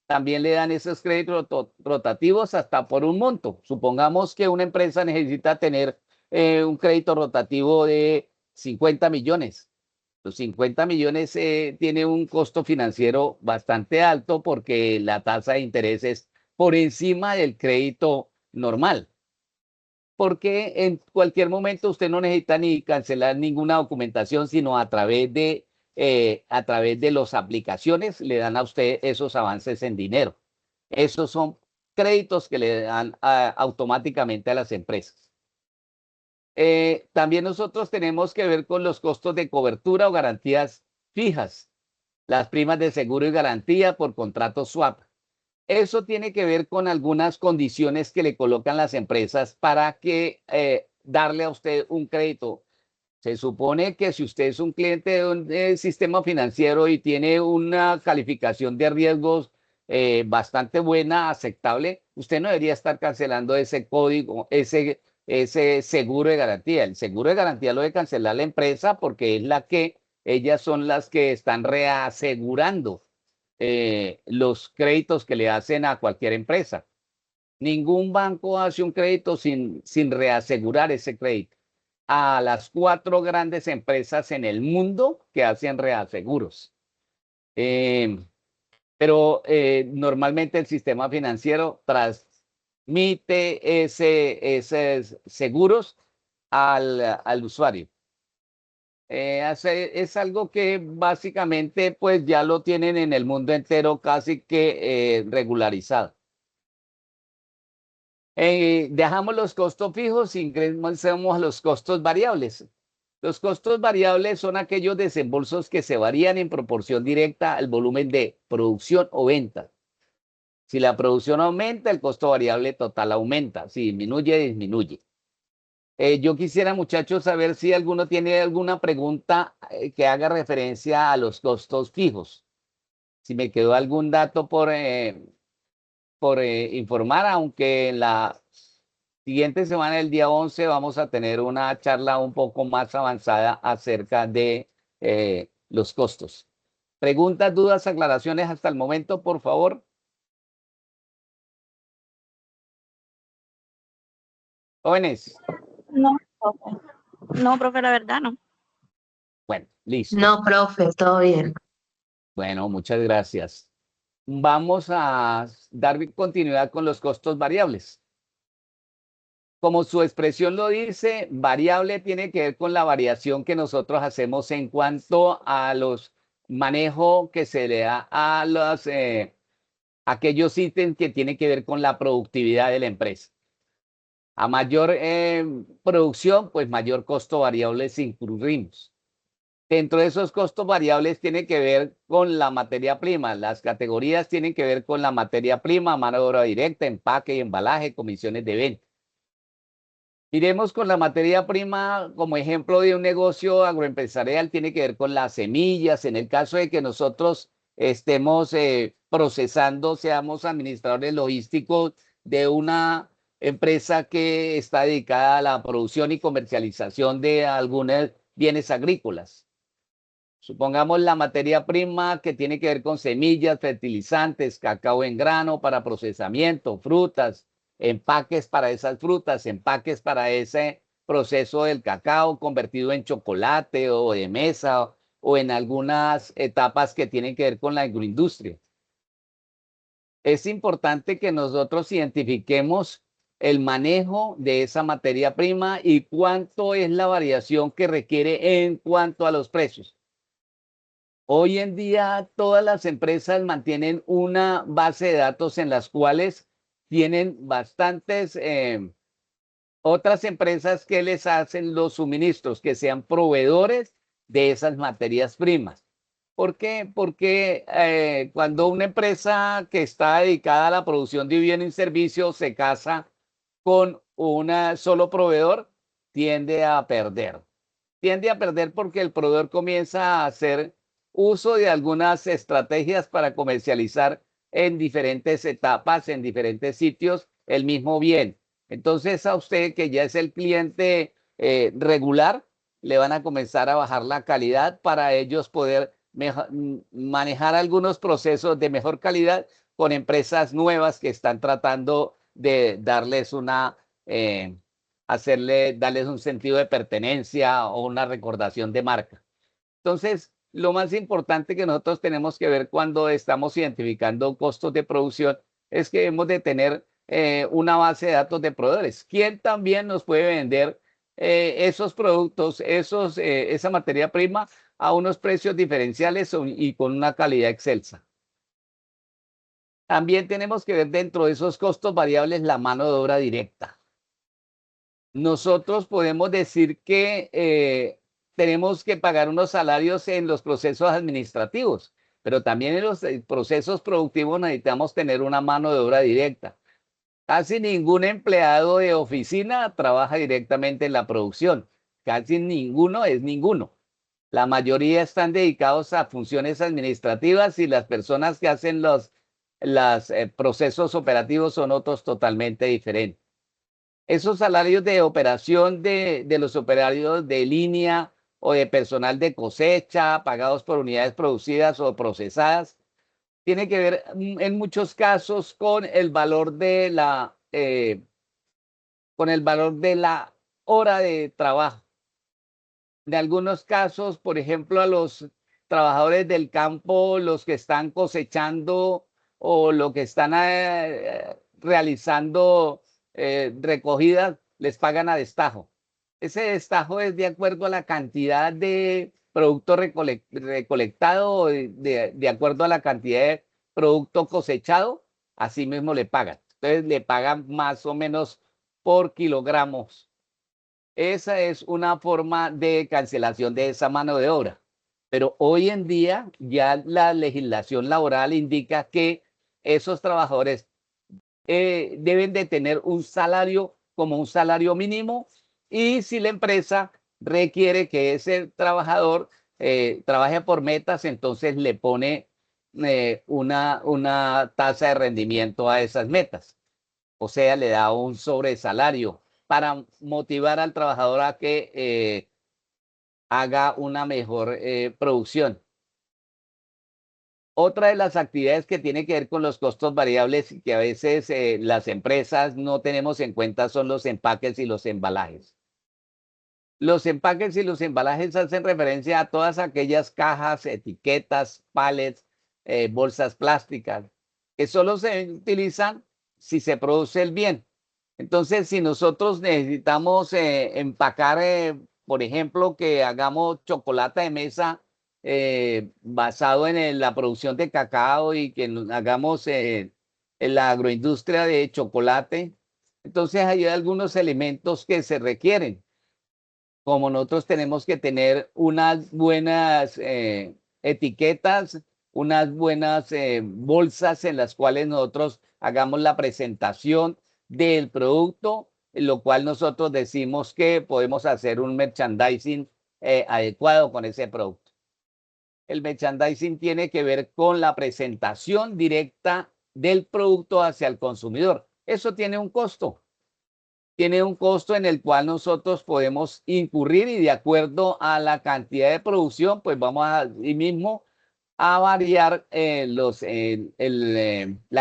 también le dan esos créditos rotativos hasta por un monto. Supongamos que una empresa necesita tener un crédito rotativo de 50 millones. Los 50 millones tiene un costo financiero bastante alto porque la tasa de interés es por encima del crédito normal. Porque en cualquier momento usted no necesita ni cancelar ninguna documentación, sino a través de las aplicaciones le dan a usted esos avances en dinero. Esos son créditos que le dan automáticamente a las empresas. También nosotros tenemos que ver con los costos de cobertura o garantías fijas, las primas de seguro y garantía por contrato swap. Eso tiene que ver con algunas condiciones que le colocan las empresas para que darle a usted un crédito. Se supone que si usted es un cliente de un sistema financiero y tiene una calificación de riesgos bastante buena, aceptable, usted no debería estar cancelando ese código, ese seguro de garantía. El seguro de garantía lo debe cancelar la empresa porque ellas son las que están reasegurando los créditos que le hacen a cualquier empresa. Ningún banco hace un crédito sin reasegurar ese crédito. A las 4 grandes empresas en el mundo que hacen reaseguros. Pero normalmente el sistema financiero transmite esos seguros al usuario. Es algo que básicamente pues ya lo tienen en el mundo entero casi que regularizado. Dejamos los costos fijos y ingresamos a los costos variables. Los costos variables son aquellos desembolsos que se varían en proporción directa al volumen de producción o venta. Si la producción aumenta, el costo variable total aumenta. Si disminuye, disminuye. Yo quisiera, muchachos, saber si alguno tiene alguna pregunta que haga referencia a los costos fijos. Si me quedó algún dato por informar, aunque en la siguiente semana, el día 11, vamos a tener una charla un poco más avanzada acerca de los costos. Preguntas, dudas, aclaraciones hasta el momento, por favor. Jóvenes. No, profe. No, profe, la verdad no. Bueno, listo. No, profe, todo bien. Bueno, muchas gracias. Vamos a dar continuidad con los costos variables. Como su expresión lo dice, variable tiene que ver con la variación que nosotros hacemos en cuanto a los manejo que se le da a aquellos ítems que tienen que ver con la productividad de la empresa. A mayor producción, pues mayor costo variable incurrimos. Dentro de esos costos variables tiene que ver con la materia prima. Las categorías tienen que ver con la materia prima, mano de obra directa, empaque y embalaje, comisiones de venta. Iremos con la materia prima como ejemplo de un negocio agroempresarial, tiene que ver con las semillas. En el caso de que nosotros estemos procesando, seamos administradores logísticos de una empresa que está dedicada a la producción y comercialización de algunos bienes agrícolas. Supongamos la materia prima que tiene que ver con semillas, fertilizantes, cacao en grano para procesamiento, frutas, empaques para esas frutas, empaques para ese proceso del cacao convertido en chocolate o de mesa o en algunas etapas que tienen que ver con la agroindustria. Es importante que nosotros identifiquemos el manejo de esa materia prima y cuánto es la variación que requiere en cuanto a los precios. Hoy en día todas las empresas mantienen una base de datos en las cuales tienen bastantes otras empresas que les hacen los suministros, que sean proveedores de esas materias primas. ¿Por qué? Porque cuando una empresa que está dedicada a la producción de bienes y servicios se casa con un solo proveedor, tiende a perder. Tiende a perder porque el proveedor comienza a hacer uso de algunas estrategias para comercializar en diferentes etapas, en diferentes sitios, el mismo bien. Entonces a usted, que ya es el cliente regular, le van a comenzar a bajar la calidad para ellos poder manejar algunos procesos de mejor calidad con empresas nuevas que están tratando de darles darles un sentido de pertenencia o una recordación de marca. Entonces, lo más importante que nosotros tenemos que ver cuando estamos identificando costos de producción es que debemos de tener una base de datos de proveedores. ¿Quién también nos puede vender esos productos, esa materia prima a unos precios diferenciales y con una calidad excelsa? También tenemos que ver dentro de esos costos variables la mano de obra directa. Nosotros podemos decir que tenemos que pagar unos salarios en los procesos administrativos, pero también en los procesos productivos necesitamos tener una mano de obra directa. Casi ningún empleado de oficina trabaja directamente en la producción. Casi ninguno es ninguno. La mayoría están dedicados a funciones administrativas y las personas que hacen los procesos operativos son otros totalmente diferentes. Esos salarios de operación de los operarios de línea o de personal de cosecha, pagados por unidades producidas o procesadas, tiene que ver en muchos casos con el valor de la hora de trabajo. En algunos casos, por ejemplo, a los trabajadores del campo, los que están cosechando o los que están realizando recogidas, les pagan a destajo. Ese destajo es de acuerdo a la cantidad de producto recolectado o de acuerdo a la cantidad de producto cosechado, así mismo le pagan. Entonces le pagan más o menos por kilogramos. Esa es una forma de cancelación de esa mano de obra. Pero hoy en día ya la legislación laboral indica que esos trabajadores deben de tener un salario como un salario mínimo, y si la empresa requiere que ese trabajador trabaje por metas, entonces le pone una tasa de rendimiento a esas metas. O sea, le da un sobresalario para motivar al trabajador a que haga una mejor producción. Otra de las actividades que tiene que ver con los costos variables y que a veces las empresas no tenemos en cuenta son los empaques y los embalajes. Los empaques y los embalajes hacen referencia a todas aquellas cajas, etiquetas, palets, bolsas plásticas, que solo se utilizan si se produce el bien. Entonces, si nosotros necesitamos empacar, por ejemplo, que hagamos chocolate de mesa basado en la producción de cacao y que hagamos en la agroindustria de chocolate, entonces hay algunos elementos que se requieren. Como nosotros tenemos que tener unas buenas etiquetas, unas buenas bolsas en las cuales nosotros hagamos la presentación del producto, lo cual nosotros decimos que podemos hacer un merchandising adecuado con ese producto. El merchandising tiene que ver con la presentación directa del producto hacia el consumidor. Eso tiene un costo. Tiene un costo en el cual nosotros podemos incurrir, y de acuerdo a la cantidad de producción, pues vamos ahí mismo a variar la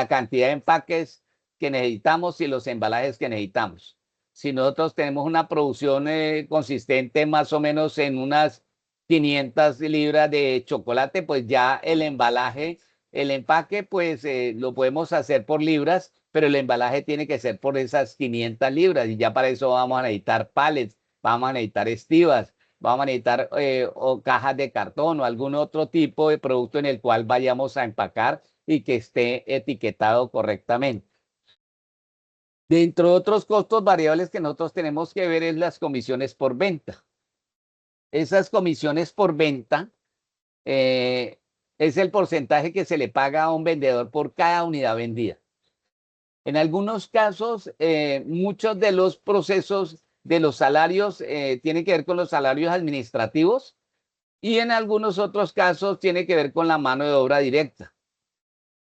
cantidad de empaques que necesitamos y los embalajes que necesitamos. Si nosotros tenemos una producción consistente más o menos en unas 500 libras de chocolate, pues ya el embalaje, el empaque, pues lo podemos hacer por libras, pero el embalaje tiene que ser por esas 500 libras, y ya para eso vamos a necesitar pallets, vamos a necesitar estivas, vamos a necesitar o cajas de cartón o algún otro tipo de producto en el cual vayamos a empacar y que esté etiquetado correctamente. Dentro de otros costos variables que nosotros tenemos que ver es las comisiones por venta. Esas comisiones por venta es el porcentaje que se le paga a un vendedor por cada unidad vendida. En algunos casos, muchos de los procesos de los salarios tienen que ver con los salarios administrativos y en algunos otros casos tiene que ver con la mano de obra directa.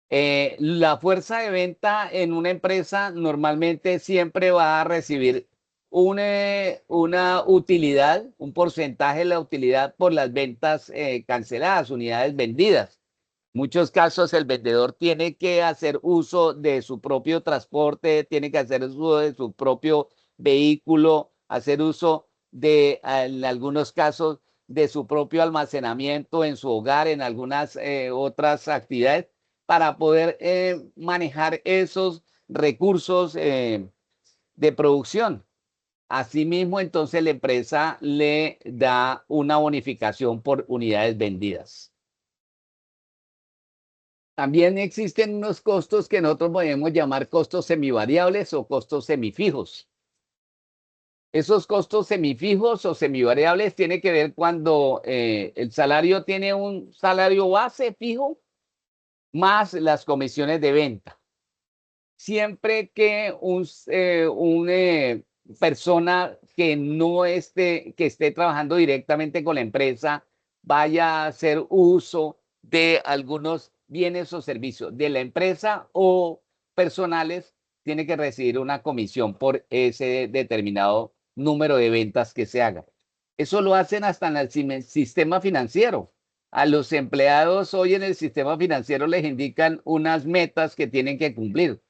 La fuerza de venta en una empresa normalmente siempre va a recibir una utilidad, un porcentaje de la utilidad por las ventas canceladas, unidades vendidas. Muchos casos el vendedor tiene que hacer uso de su propio transporte, tiene que hacer uso de su propio vehículo, hacer uso de, en algunos casos, de su propio almacenamiento en su hogar, en algunas otras actividades, para poder manejar esos recursos de producción. Asimismo, entonces la empresa le da una bonificación por unidades vendidas. También existen unos costos que nosotros podemos llamar costos semivariables o costos semifijos. Esos costos semifijos o semivariables tienen que ver cuando el salario tiene un salario base fijo más las comisiones de venta. Siempre que una persona que no esté, que esté trabajando directamente con la empresa vaya a hacer uso de algunos bienes o servicios de la empresa o personales, tiene que recibir una comisión por ese determinado número de ventas que se haga. Eso lo hacen hasta en el sistema financiero. A los empleados hoy en el sistema financiero les indican unas metas que tienen que cumplir.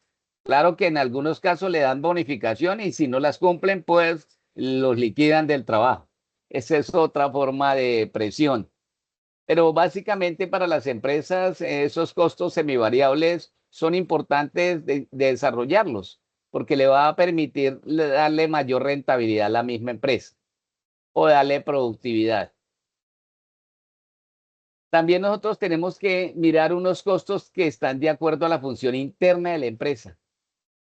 Claro que en algunos casos le dan bonificación y si no las cumplen, pues los liquidan del trabajo. Esa es otra forma de presión. Pero básicamente para las empresas esos costos semivariables son importantes de desarrollarlos porque le va a permitir darle mayor rentabilidad a la misma empresa o darle productividad. También nosotros tenemos que mirar unos costos que están de acuerdo a la función interna de la empresa.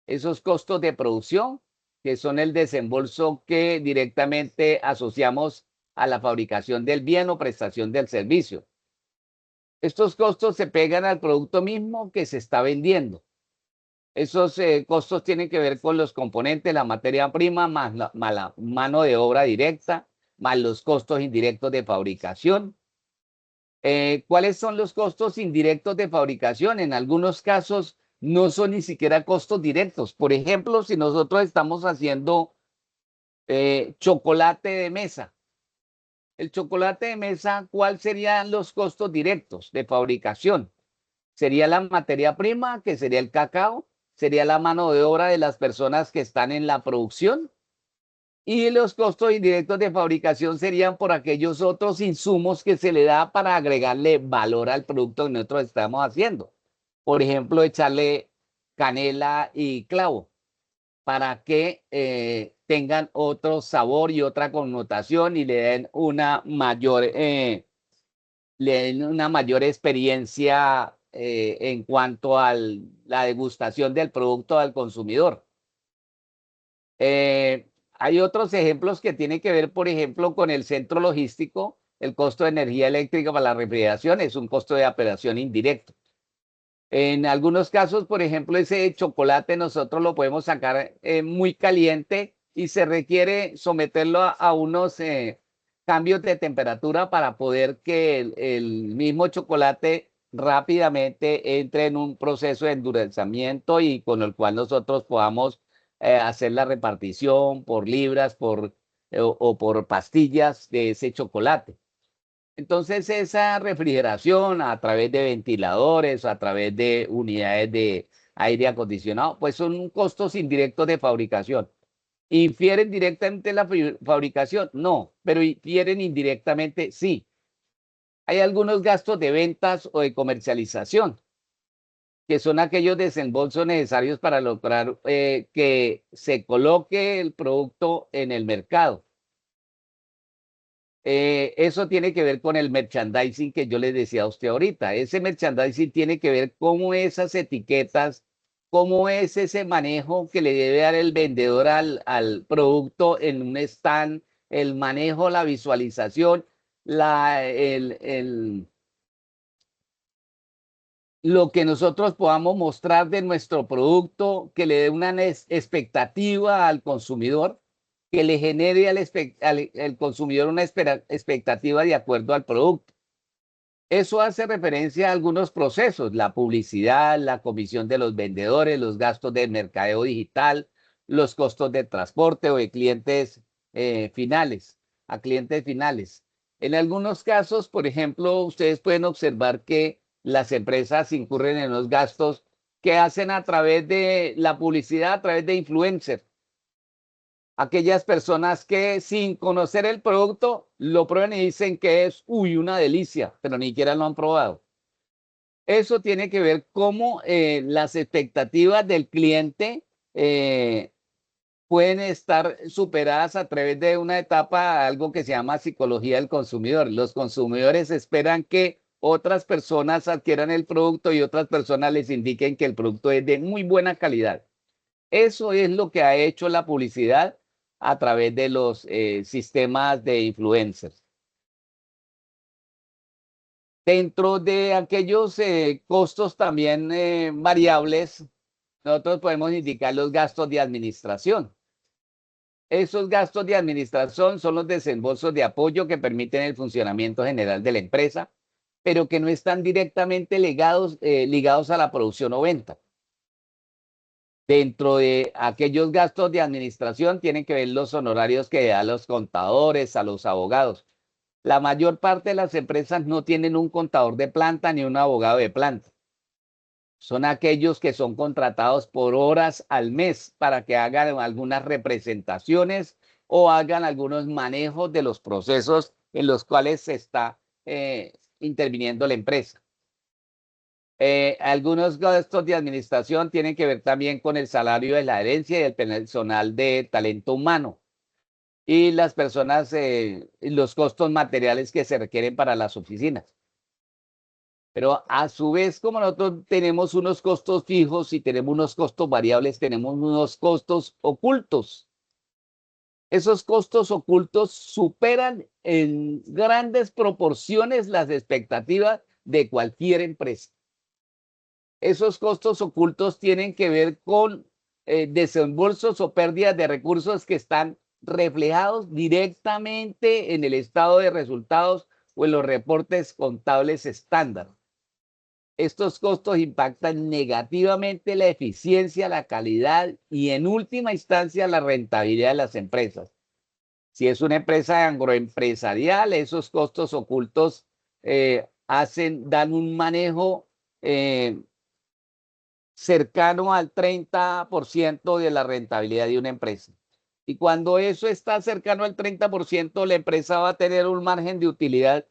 Esos costos de producción, que son el desembolso que directamente asociamos a la fabricación del bien o prestación del servicio. Estos costos se pegan al producto mismo que se está vendiendo. Esos costos tienen que ver con los componentes, la materia prima, más la mano de obra directa, más los costos indirectos de fabricación. ¿Cuáles son los costos indirectos de fabricación? En algunos casos no son ni siquiera costos directos. Por ejemplo, si nosotros estamos haciendo chocolate de mesa, el chocolate de mesa, ¿cuáles serían los costos directos de fabricación? Sería la materia prima, que sería el cacao, sería la mano de obra de las personas que están en la producción. Y los costos indirectos de fabricación serían por aquellos otros insumos que se le da para agregarle valor al producto que nosotros estamos haciendo. Por ejemplo, echarle canela y clavo para que tengan otro sabor y otra connotación y le den una mayor experiencia en cuanto a la degustación del producto al consumidor. Hay otros ejemplos que tienen que ver, por ejemplo, con el centro logístico. El costo de energía eléctrica para la refrigeración es un costo de operación indirecto. En algunos casos, por ejemplo, ese chocolate nosotros lo podemos sacar muy caliente y se requiere someterlo a unos cambios de temperatura para poder que el mismo chocolate rápidamente entre en un proceso de endurecimiento y con el cual nosotros podamos hacer la repartición por libras o por pastillas de ese chocolate. Entonces, esa refrigeración a través de ventiladores, a través de unidades de aire acondicionado, pues son costos indirectos de fabricación. ¿Infieren directamente la fabricación? No, pero infieren indirectamente, sí. Hay algunos gastos de ventas o de comercialización, que son aquellos desembolsos necesarios para lograr que se coloque el producto en el mercado. Eso tiene que ver con el merchandising que yo les decía a usted ahorita. Ese merchandising tiene que ver cómo esas etiquetas, cómo es ese manejo que le debe dar el vendedor al producto en un stand, el manejo, la visualización, lo que nosotros podamos mostrar de nuestro producto, que le dé una expectativa al consumidor, que le genere al consumidor una expectativa de acuerdo al producto. Eso hace referencia a algunos procesos, la publicidad, la comisión de los vendedores, los gastos de mercadeo digital, los costos de transporte o de clientes finales, a clientes finales. En algunos casos, por ejemplo, ustedes pueden observar que las empresas incurren en los gastos que hacen a través de la publicidad, a través de influencers. Aquellas personas que sin conocer el producto lo prueban y dicen que es, uy, una delicia, pero ni siquiera lo han probado. Eso tiene que ver cómo las expectativas del cliente pueden estar superadas a través de una etapa, algo que se llama psicología del consumidor. Los consumidores esperan que otras personas adquieran el producto y otras personas les indiquen que el producto es de muy buena calidad. Eso es lo que ha hecho la publicidad a través de los sistemas de influencers. Dentro de aquellos costos también variables, nosotros podemos indicar los gastos de administración. Esos gastos de administración son los desembolsos de apoyo que permiten el funcionamiento general de la empresa, pero que no están directamente ligados a la producción o venta. Dentro de aquellos gastos de administración tienen que ver los honorarios que dan los contadores, a los abogados. La mayor parte de las empresas no tienen un contador de planta ni un abogado de planta. Son aquellos que son contratados por horas al mes para que hagan algunas representaciones o hagan algunos manejos de los procesos en los cuales se está interviniendo la empresa. Algunos gastos de administración tienen que ver también con el salario de la herencia y el personal de talento humano y las personas, los costos materiales que se requieren para las oficinas. Pero a su vez, como nosotros tenemos unos costos fijos y tenemos unos costos variables, tenemos unos costos ocultos. Esos costos ocultos superan en grandes proporciones las expectativas de cualquier empresa. Esos costos ocultos tienen que ver con desembolsos o pérdidas de recursos que están reflejados directamente en el estado de resultados o en los reportes contables estándar. Estos costos impactan negativamente la eficiencia, la calidad y en última instancia la rentabilidad de las empresas. Si es una empresa agroempresarial, esos costos ocultos dan un manejo cercano al 30% de la rentabilidad de una empresa. Y cuando eso está cercano al 30%, la empresa va a tener un margen de utilidad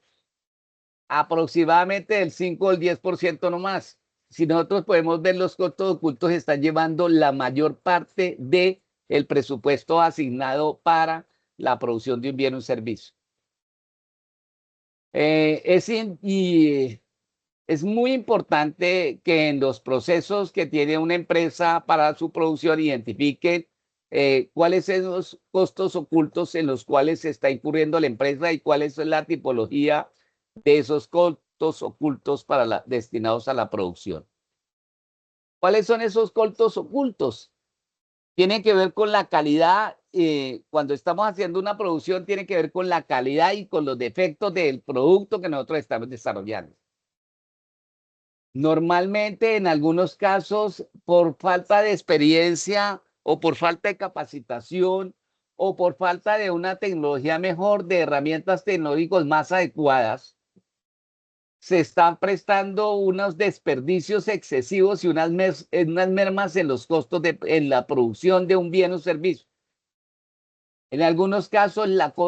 aproximadamente del 5 o el 10% no más. Si nosotros podemos ver, los costos ocultos están llevando la mayor parte del presupuesto asignado para la producción de un bien o un servicio. Es muy importante que en los procesos que tiene una empresa para su producción identifiquen cuáles son los costos ocultos en los cuales se está incurriendo la empresa y cuál es la tipología de esos costos ocultos destinados a la producción. ¿Cuáles son esos costos ocultos? Tienen que ver con la calidad. Cuando estamos haciendo una producción, tiene que ver con la calidad y con los defectos del producto que nosotros estamos desarrollando. Normalmente, en algunos casos, por falta de experiencia o por falta de capacitación o por falta de una tecnología mejor, de herramientas tecnológicas más adecuadas, se están prestando unos desperdicios excesivos y unas mermas en los costos en la producción de un bien o servicio. En algunos casos,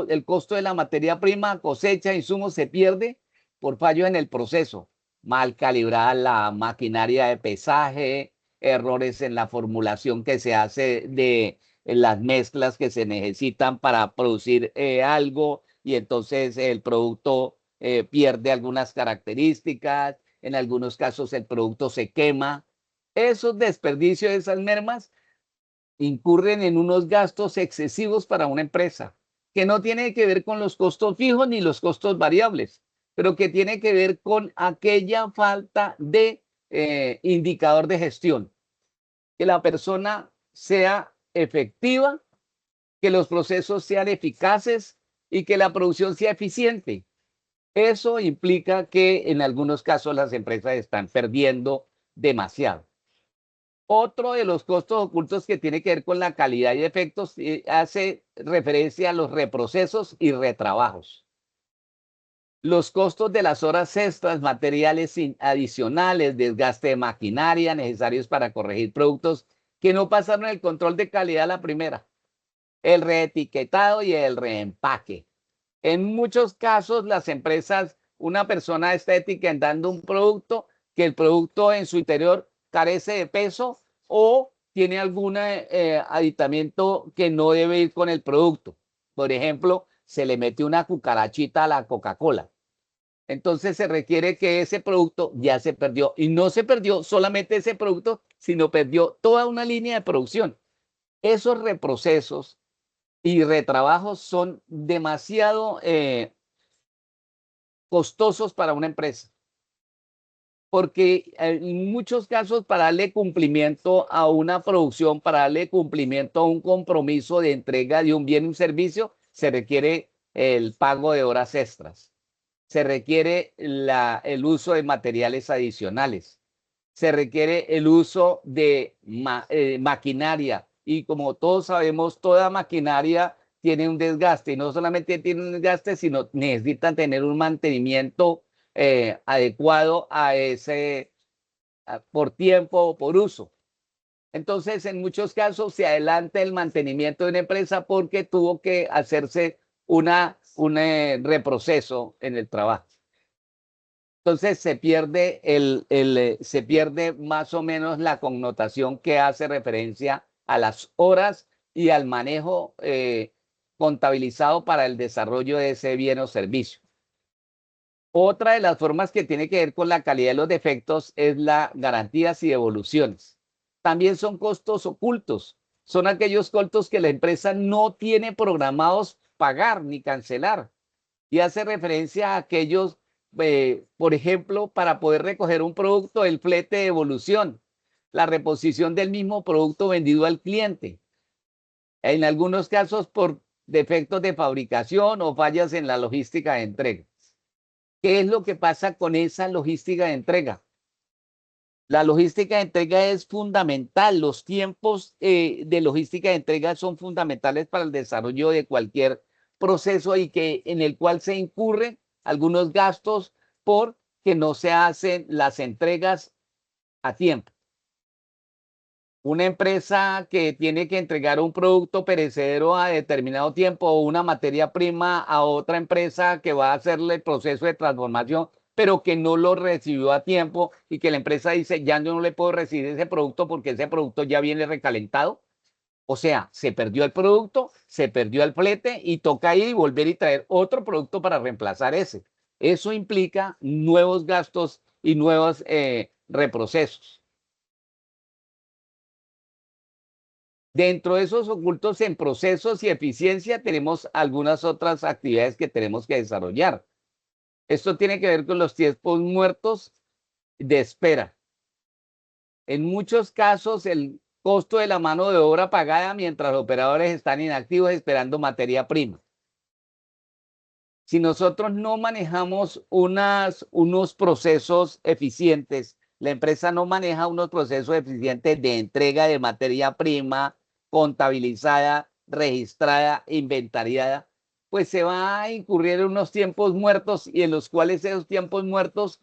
el costo de la materia prima, cosecha, insumos se pierde por fallos en el proceso. Mal calibrada la maquinaria de pesaje, errores en la formulación que se hace de las mezclas que se necesitan para producir algo, y entonces el producto pierde algunas características, en algunos casos el producto se quema. Esos desperdicios, esas mermas, incurren en unos gastos excesivos para una empresa, que no tiene que ver con los costos fijos ni los costos variables, pero que tiene que ver con aquella falta de indicador de gestión, que la persona sea efectiva, que los procesos sean eficaces y que la producción sea eficiente. Eso implica que en algunos casos las empresas están perdiendo demasiado. Otro de los costos ocultos que tiene que ver con la calidad y efectos hace referencia a los reprocesos y retrabajos. Los costos de las horas extras, materiales adicionales, desgaste de maquinaria necesarios para corregir productos que no pasaron el control de calidad a la primera, el reetiquetado y el reempaque. En muchos casos, las empresas, una persona está etiquetando un producto que el producto en su interior carece de peso o tiene algún aditamento que no debe ir con el producto. Por ejemplo, se le mete una cucarachita a la Coca-Cola. Entonces se requiere que ese producto ya se perdió. Y no se perdió solamente ese producto, sino perdió toda una línea de producción. Esos reprocesos y retrabajos son demasiado costosos para una empresa, porque en muchos casos para darle cumplimiento a una producción, para darle cumplimiento a un compromiso de entrega de un bien o un servicio, se requiere el pago de horas extras, se requiere el uso de materiales adicionales, se requiere el uso de maquinaria, y como todos sabemos, toda maquinaria tiene un desgaste, y no solamente tiene un desgaste, sino necesitan tener un mantenimiento adecuado a por tiempo o por uso. Entonces, en muchos casos se adelanta el mantenimiento de una empresa porque tuvo que hacerse un reproceso en el trabajo. Entonces se pierde, se pierde más o menos la connotación que hace referencia a las horas y al manejo contabilizado para el desarrollo de ese bien o servicio. Otra de las formas que tiene que ver con la calidad de los defectos es las garantías y devoluciones. También son costos ocultos. Son aquellos costos que la empresa no tiene programados pagar ni cancelar. Y hace referencia a aquellos, por ejemplo, para poder recoger un producto, el flete de devolución, la reposición del mismo producto vendido al cliente. En algunos casos por defectos de fabricación o fallas en la logística de entrega. ¿Qué es lo que pasa con esa logística de entrega? La logística de entrega es fundamental. Los tiempos de logística de entrega son fundamentales para el desarrollo de cualquier proceso y en el cual se incurren algunos gastos porque no se hacen las entregas a tiempo. Una empresa que tiene que entregar un producto perecedero a determinado tiempo o una materia prima a otra empresa que va a hacerle el proceso de transformación, pero que no lo recibió a tiempo y que la empresa dice, ya yo no le puedo recibir ese producto porque ese producto ya viene recalentado. O sea, se perdió el producto, se perdió el flete y toca ir y volver y traer otro producto para reemplazar ese. Eso implica nuevos gastos y nuevos reprocesos. Dentro de esos ocultos en procesos y eficiencia tenemos algunas otras actividades que tenemos que desarrollar. Esto tiene que ver con los tiempos muertos de espera. En muchos casos, el costo de la mano de obra pagada mientras los operadores están inactivos esperando materia prima. Si nosotros no manejamos unos procesos eficientes, la empresa no maneja unos procesos eficientes de entrega de materia prima, contabilizada, registrada, inventariada, pues se va a incurrir en unos tiempos muertos y en los cuales esos tiempos muertos,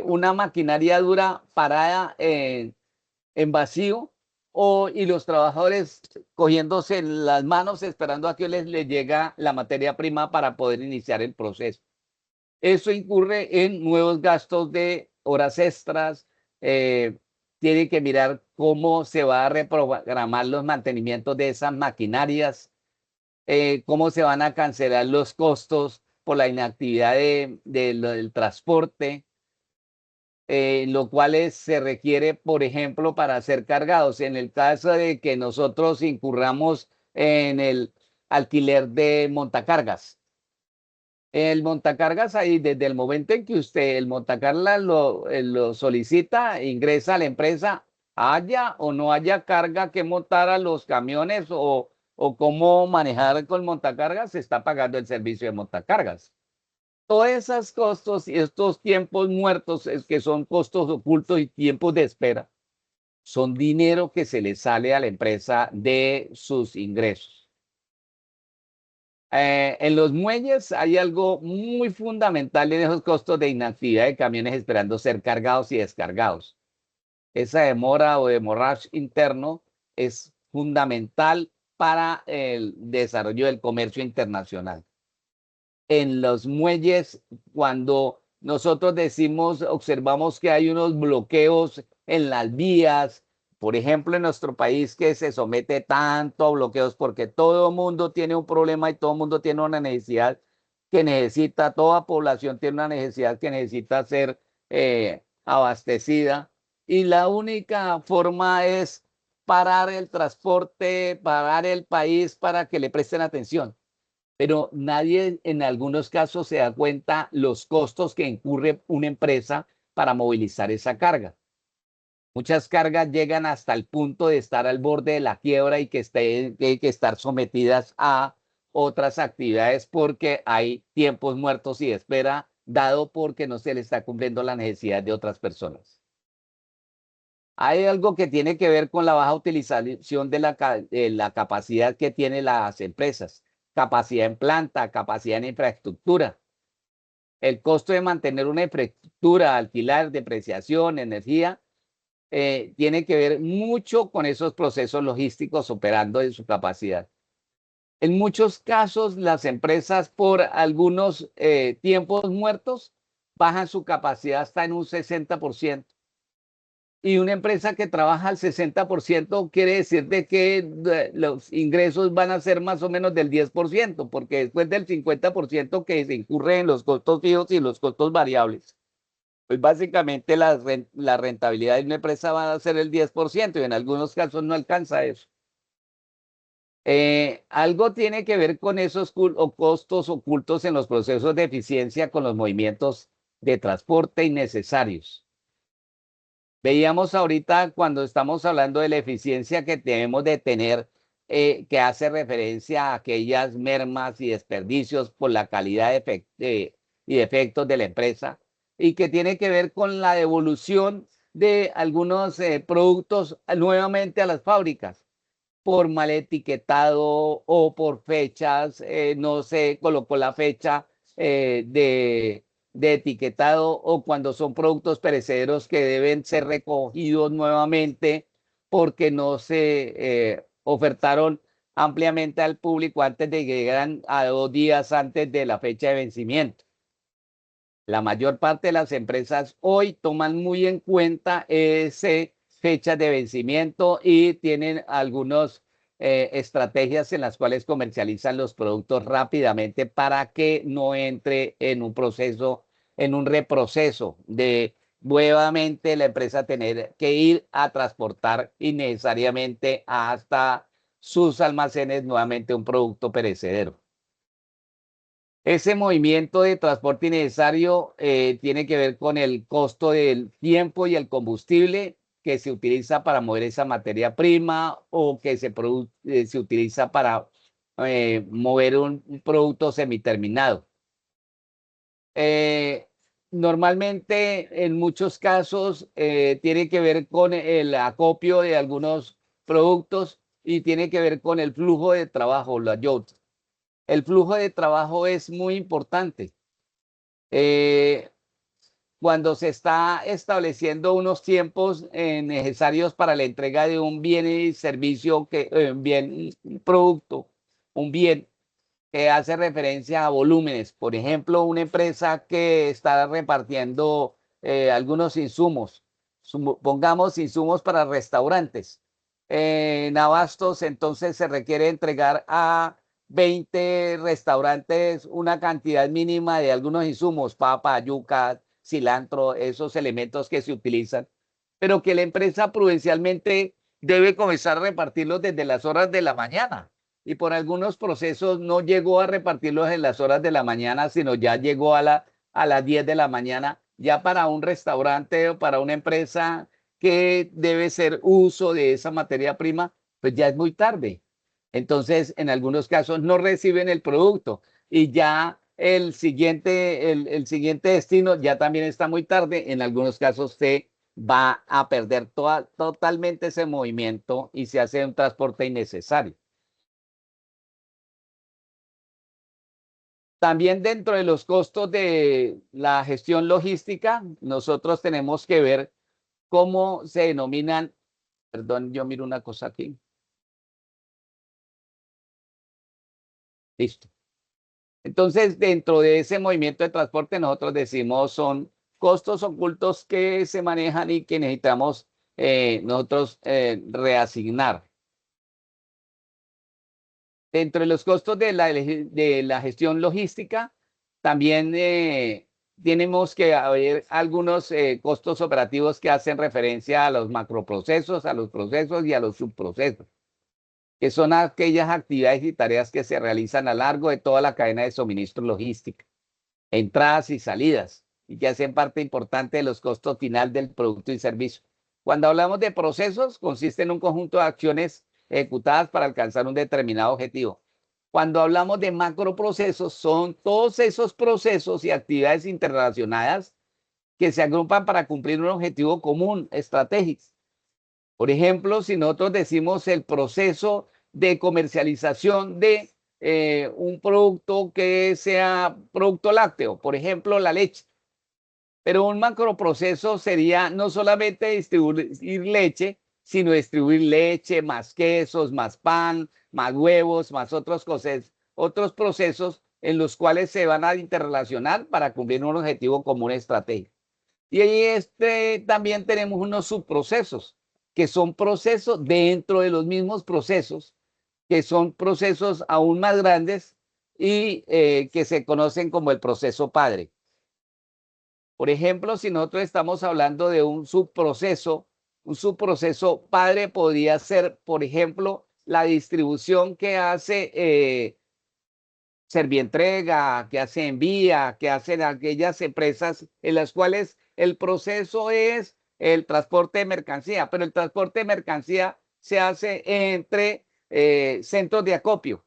una maquinaria dura parada en vacío y los trabajadores cogiéndose las manos esperando a que les llega la materia prima para poder iniciar el proceso. Eso incurre en nuevos gastos de horas extras. Tiene que mirar cómo se va a reprogramar los mantenimientos de esas maquinarias. cómo se van a cancelar los costos por la inactividad del transporte, lo cual se requiere, por ejemplo, para ser cargados. En el caso de que nosotros incurramos en el alquiler de montacargas. El montacargas ahí, desde el momento en que usted el montacargas lo solicita, ingresa a la empresa, haya o no haya carga que montar a los camiones o cómo manejar con montacargas, se está pagando el servicio de montacargas. Todos esos costos y estos tiempos muertos, es que son costos ocultos y tiempos de espera, son dinero que se le sale a la empresa de sus ingresos. En los muelles hay algo muy fundamental en esos costos de inactividad de camiones esperando ser cargados y descargados. Esa demora o demorrage interno es fundamental para el desarrollo del comercio internacional. En los muelles, cuando nosotros decimos, observamos que hay unos bloqueos en las vías, por ejemplo, en nuestro país que se somete tanto a bloqueos porque todo el mundo tiene un problema y todo el mundo tiene una necesidad que necesita, toda población tiene una necesidad que necesita ser abastecida y la única forma es parar el transporte, parar el país para que le presten atención, pero nadie en algunos casos se da cuenta los costos que incurre una empresa para movilizar esa carga. Muchas cargas llegan hasta el punto de estar al borde de la quiebra y que estar sometidas a otras actividades porque hay tiempos muertos y de espera, dado porque no se le está cumpliendo la necesidad de otras personas. Hay algo que tiene que ver con la baja utilización de la capacidad que tienen las empresas, capacidad en planta, capacidad en infraestructura. El costo de mantener una infraestructura, alquilar, depreciación, energía, tiene que ver mucho con esos procesos logísticos operando en su capacidad. En muchos casos, las empresas por algunos tiempos muertos bajan su capacidad hasta en un 60%. Y una empresa que trabaja al 60% quiere decir de que los ingresos van a ser más o menos del 10%, porque después del 50% que se incurre en los costos fijos y los costos variables, pues básicamente la rentabilidad de una empresa va a ser el 10% y en algunos casos no alcanza eso. Algo tiene que ver con esos costos ocultos en los procesos de eficiencia con los movimientos de transporte innecesarios. Veíamos ahorita cuando estamos hablando de la eficiencia que debemos de tener, que hace referencia a aquellas mermas y desperdicios por la calidad y defectos de la empresa y que tiene que ver con la devolución de algunos productos nuevamente a las fábricas por mal etiquetado o por fechas, no se colocó la fecha de etiquetado o cuando son productos perecederos que deben ser recogidos nuevamente porque no se ofertaron ampliamente al público antes de que llegaran a 2 días antes de la fecha de vencimiento. La mayor parte de las empresas hoy toman muy en cuenta ese fecha de vencimiento y tienen algunas estrategias en las cuales comercializan los productos rápidamente para que no entre en un proceso, en un reproceso de nuevamente la empresa tener que ir a transportar innecesariamente hasta sus almacenes nuevamente un producto perecedero. Ese movimiento de transporte innecesario tiene que ver con el costo del tiempo y el combustible que se utiliza para mover esa materia prima o que se utiliza para mover un producto semiterminado. Normalmente, en muchos casos, tiene que ver con el acopio de algunos productos y tiene que ver con el flujo de trabajo, la YOT. El flujo de trabajo es muy importante. Eh, Cuando se está estableciendo unos tiempos necesarios para la entrega de un bien y servicio, un producto, un bien que hace referencia a volúmenes. Por ejemplo, una empresa que está repartiendo algunos insumos, pongamos insumos para restaurantes. En abastos, entonces se requiere entregar a 20 restaurantes una cantidad mínima de algunos insumos, papa, yuca, cilantro, esos elementos que se utilizan, pero que la empresa prudencialmente debe comenzar a repartirlos desde las horas de la mañana. Y por algunos procesos no llegó a repartirlos en las horas de la mañana, sino ya llegó a las 10 de la mañana, ya para un restaurante o para una empresa que debe ser uso de esa materia prima, pues ya es muy tarde. Entonces, en algunos casos no reciben el producto y ya el siguiente destino ya también está muy tarde. En algunos casos se va a perder totalmente ese movimiento y se hace un transporte innecesario. También dentro de los costos de la gestión logística, nosotros tenemos que ver cómo se denominan, perdón, yo miro una cosa aquí. Listo. Entonces, dentro de ese movimiento de transporte, nosotros decimos son costos ocultos que se manejan y que necesitamos nosotros reasignar. Dentro de los costos de la gestión logística, también tenemos que haber algunos costos operativos que hacen referencia a los macroprocesos, a los procesos y a los subprocesos, que son aquellas actividades y tareas que se realizan a lo largo de toda la cadena de suministro logística, entradas y salidas, y que hacen parte importante de los costos final del producto y servicio. Cuando hablamos de procesos, consiste en un conjunto de acciones ejecutadas para alcanzar un determinado objetivo. Cuando hablamos de macroprocesos, son todos esos procesos y actividades interrelacionadas que se agrupan para cumplir un objetivo común, estratégico. Por ejemplo, si nosotros decimos el proceso de comercialización de un producto que sea producto lácteo, por ejemplo, la leche. Pero un macroproceso sería no solamente distribuir leche, sino distribuir leche, más quesos, más pan, más huevos, más otros procesos en los cuales se van a interrelacionar para cumplir un objetivo común estratégico. Y ahí también tenemos unos subprocesos, que son procesos dentro de los mismos procesos, que son procesos aún más grandes y que se conocen como el proceso padre. Por ejemplo, si nosotros estamos hablando de un subproceso padre podría ser, por ejemplo, la distribución que hace Servientrega, que hace Envía, que hacen aquellas empresas en las cuales el proceso es el transporte de mercancía, pero el transporte de mercancía se hace entre centros de acopio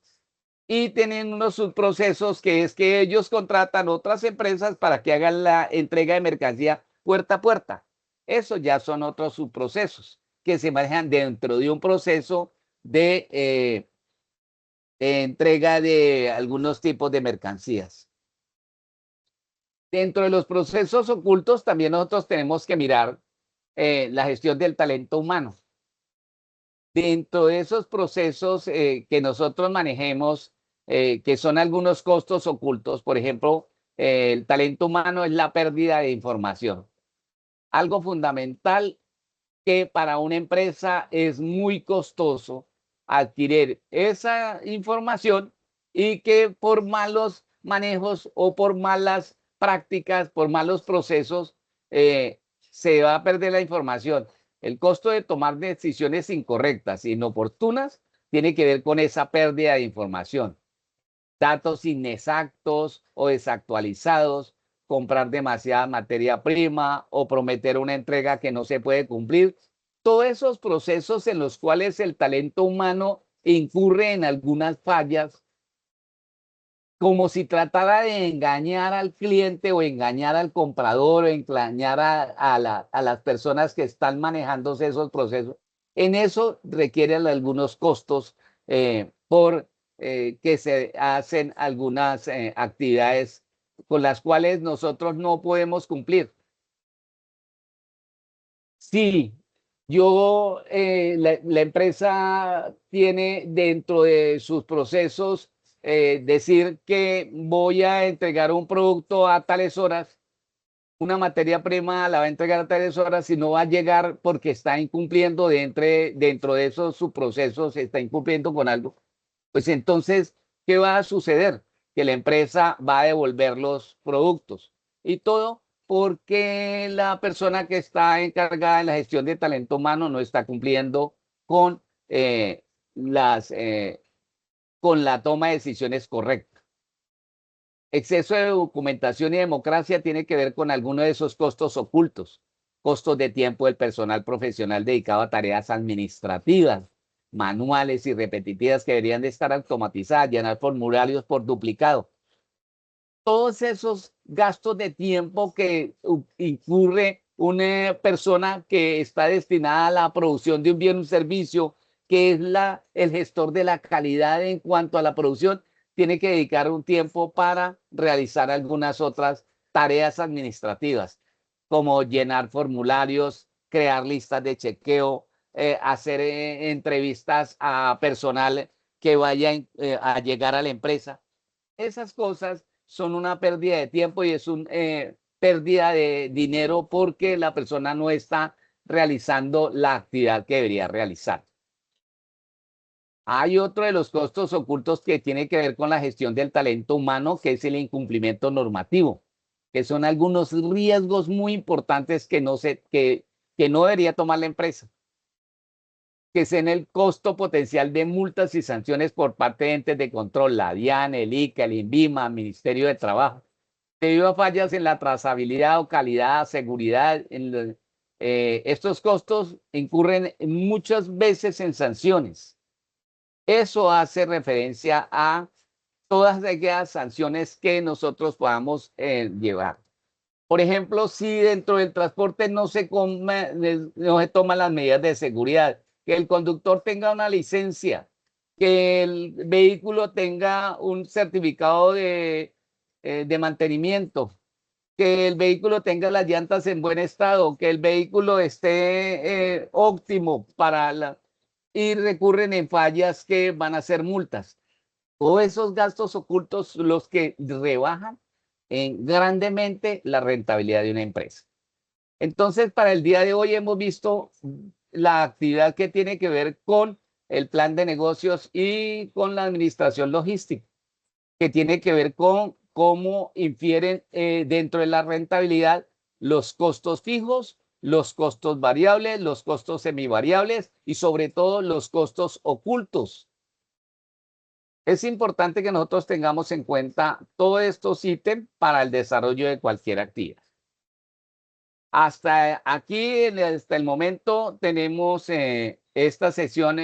y tienen unos subprocesos que es que ellos contratan otras empresas para que hagan la entrega de mercancía puerta a puerta. Eso ya son otros subprocesos que se manejan dentro de un proceso de entrega de algunos tipos de mercancías. Dentro de los procesos ocultos también nosotros tenemos que mirar la gestión del talento humano. Dentro de esos procesos que nosotros manejemos, que son algunos costos ocultos, por ejemplo, el talento humano es la pérdida de información. Algo fundamental que para una empresa es muy costoso adquirir esa información y que por malos manejos o por malas prácticas, por malos procesos, se va a perder la información. El costo de tomar decisiones incorrectas e inoportunas tiene que ver con esa pérdida de información. Datos inexactos o desactualizados, comprar demasiada materia prima o prometer una entrega que no se puede cumplir. Todos esos procesos en los cuales el talento humano incurre en algunas fallas, como si tratara de engañar al cliente o engañar al comprador o engañar a las personas que están manejándose esos procesos. En eso requieren algunos costos por que se hacen algunas actividades con las cuales nosotros no podemos cumplir. Sí, la empresa tiene dentro de sus procesos decir que voy a entregar un producto a tales horas, una materia prima la va a entregar a tales horas y no va a llegar porque está incumpliendo dentro de esos subprocesos, está incumpliendo con algo, pues entonces ¿qué va a suceder? Que la empresa va a devolver los productos. Y todo porque la persona que está encargada en la gestión de talento humano no está cumpliendo con, con la toma de decisiones correctas. Exceso de documentación y democracia tiene que ver con alguno de esos costos ocultos, costos de tiempo del personal profesional dedicado a tareas administrativas, manuales y repetitivas que deberían de estar automatizadas, llenar formularios por duplicado. Todos esos gastos de tiempo que incurre una persona que está destinada a la producción de un bien o un servicio, que es el gestor de la calidad en cuanto a la producción, tiene que dedicar un tiempo para realizar algunas otras tareas administrativas, como llenar formularios, crear listas de chequeo, hacer entrevistas a personal que vaya a llegar a la empresa. Esas cosas son una pérdida de tiempo y es una pérdida de dinero porque la persona no está realizando la actividad que debería realizar. Hay otro de los costos ocultos que tiene que ver con la gestión del talento humano, que es el incumplimiento normativo, que son algunos riesgos muy importantes que no debería tomar la empresa, que es en el costo potencial de multas y sanciones por parte de entes de control, la DIAN, el ICA, el INVIMA, el Ministerio de Trabajo, debido a fallas en la trazabilidad o calidad, seguridad. Estos costos incurren muchas veces en sanciones. Eso hace referencia a todas aquellas sanciones que nosotros podamos llevar. Por ejemplo, si dentro del transporte no se toman las medidas de seguridad, que el conductor tenga una licencia, que el vehículo tenga un certificado de mantenimiento, que el vehículo tenga las llantas en buen estado, que el vehículo esté óptimo y recurren en fallas que van a ser multas. Todos esos gastos ocultos los que rebajan grandemente la rentabilidad de una empresa. Entonces, para el día de hoy hemos visto la actividad que tiene que ver con el plan de negocios y con la administración logística, que tiene que ver con cómo infieren dentro de la rentabilidad los costos fijos, los costos variables, los costos semivariables y sobre todo los costos ocultos. Es importante que nosotros tengamos en cuenta todos estos ítems para el desarrollo de cualquier actividad. Hasta aquí, hasta el momento, tenemos esta sesión,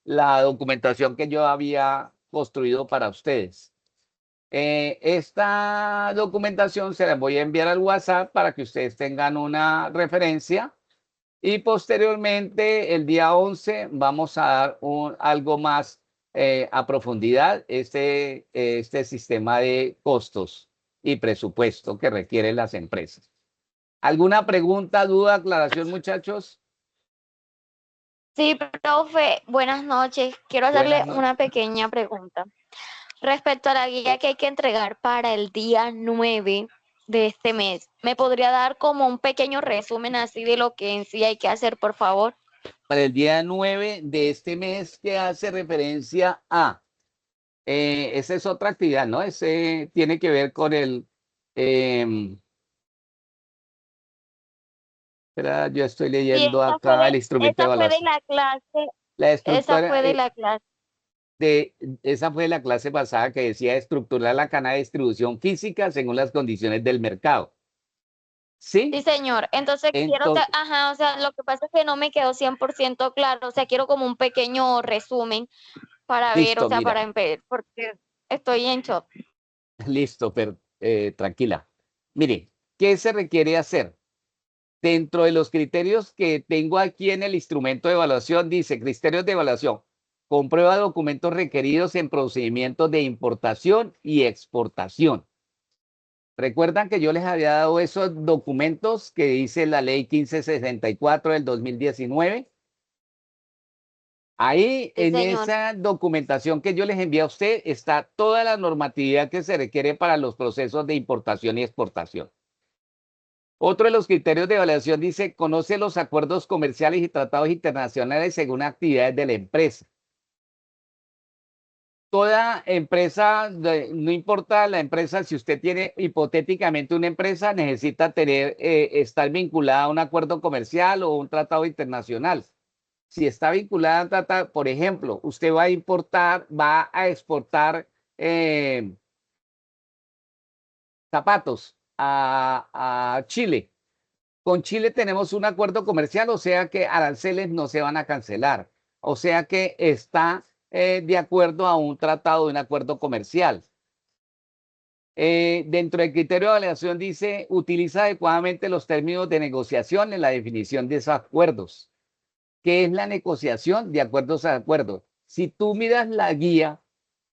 la documentación que yo había construido para ustedes. Esta documentación se la voy a enviar al WhatsApp para que ustedes tengan una referencia y posteriormente el día 11 vamos a dar algo más a profundidad este sistema de costos y presupuesto que requieren las empresas. ¿Alguna pregunta, duda, aclaración, muchachos? Sí, profe, buenas noches. Quiero hacerle una pequeña pregunta. Respecto a la guía que hay que entregar para el día 9 de este mes, ¿me podría dar como un pequeño resumen así de lo que en sí hay que hacer, por favor? Para el día 9 de este mes que hace referencia a, esa es otra actividad, ¿no? Ese tiene que ver con el, espera, yo estoy leyendo acá el instrumento de esa fue de evaluación. la clase, La esa estructura, fue de la clase. esa fue la clase pasada que decía estructurar la cadena de distribución física según las condiciones del mercado. ¿Sí? Sí, señor. Entonces quiero, Entonces, ajá, o sea, lo que pasa es que no me quedó 100% claro, o sea, quiero como un pequeño resumen para ver, o listo, sea, mira, para ver, porque estoy en shock. listo, pero tranquila. Mire, ¿qué se requiere hacer? Dentro de los criterios que tengo aquí en el instrumento de evaluación, dice criterios de evaluación. Comprueba documentos requeridos en procedimientos de importación y exportación. Recuerdan que yo les había dado esos documentos que dice la ley 1564 del 2019. Ahí Sí, en señor. esa documentación que yo les envié a usted está toda la normatividad que se requiere para los procesos de importación y exportación. Otro de los criterios de evaluación dice, conoce los acuerdos comerciales y tratados internacionales según actividades de la empresa. toda empresa, no importa la empresa, si usted tiene hipotéticamente una empresa, necesita tener, estar vinculada a un acuerdo comercial o un tratado internacional. Si está vinculada a un tratado, por ejemplo, usted va a importar, va a exportar zapatos a Chile. Con Chile tenemos un acuerdo comercial, o sea que aranceles no se van a cancelar. O sea que está de acuerdo a un tratado, de un acuerdo comercial. Dentro del criterio de validación dice, utiliza adecuadamente los términos de negociación en la definición de esos acuerdos. ¿Qué es la negociación? De acuerdos a acuerdos. Si tú miras la guía,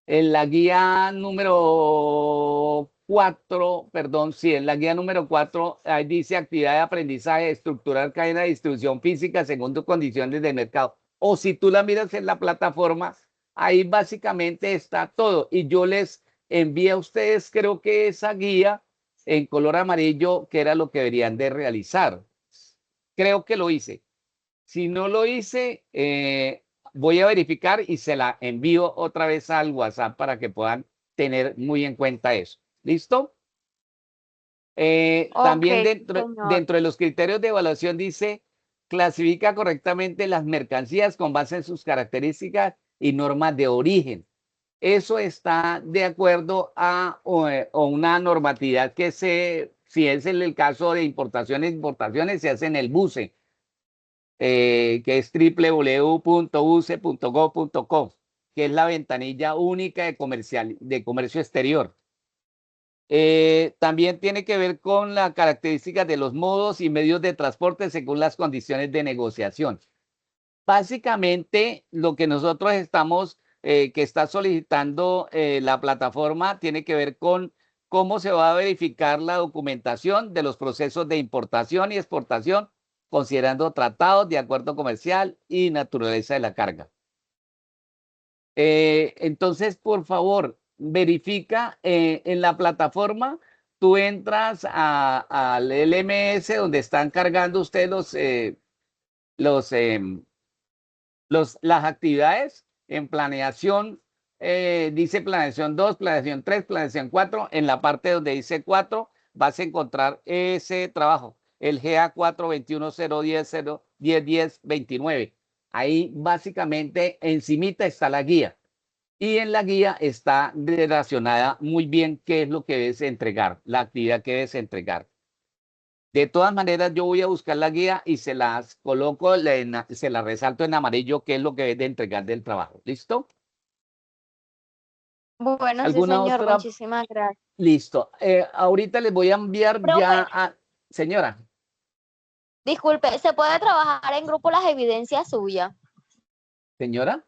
en la guía número 4, perdón, sí, en la guía número 4, ahí dice actividad de aprendizaje, estructurar cadena de distribución física según tus condiciones de mercado. O si tú la miras en la plataforma, ahí básicamente está todo. Y yo les envié a ustedes, creo que esa guía en color amarillo, que era lo que deberían de realizar. Creo que lo hice. Si no lo hice, voy a verificar y se la envío otra vez al WhatsApp para que puedan tener muy en cuenta eso. ¿Listo? También Ok, señor. dentro de los criterios de evaluación dice, clasifica correctamente las mercancías con base en sus características y normas de origen. Eso está de acuerdo a una normatividad que si es el caso de importaciones, se hace en el BUCE, que es www.uce.gov.co, que es la ventanilla única de comercio exterior. También tiene que ver con las características de los modos y medios de transporte según las condiciones de negociación. Básicamente, lo que nosotros estamos, que está solicitando la plataforma, tiene que ver con cómo se va a verificar la documentación de los procesos de importación y exportación, considerando tratados de acuerdo comercial y naturaleza de la carga. Entonces, por favor, verifica en la plataforma, tú entras al LMS donde están cargando ustedes los, las actividades en planeación. Dice planeación 2, planeación 3, planeación 4. En la parte donde dice 4 vas a encontrar ese trabajo, el GA 42101101029. Ahí básicamente encimita está la guía. Y en la guía está relacionada muy bien qué es lo que debes entregar, la actividad que debes entregar. De todas maneras, yo voy a buscar la guía y se las coloco, se las resalto en amarillo, qué es lo que debes de entregar del trabajo. ¿Listo? Bueno, sí, ¿Alguna señor, otra? muchísimas gracias. Listo. Ahorita les voy a enviar Profe, ya a... Señora, disculpe, ¿se puede trabajar en grupo las evidencias suyas? señora,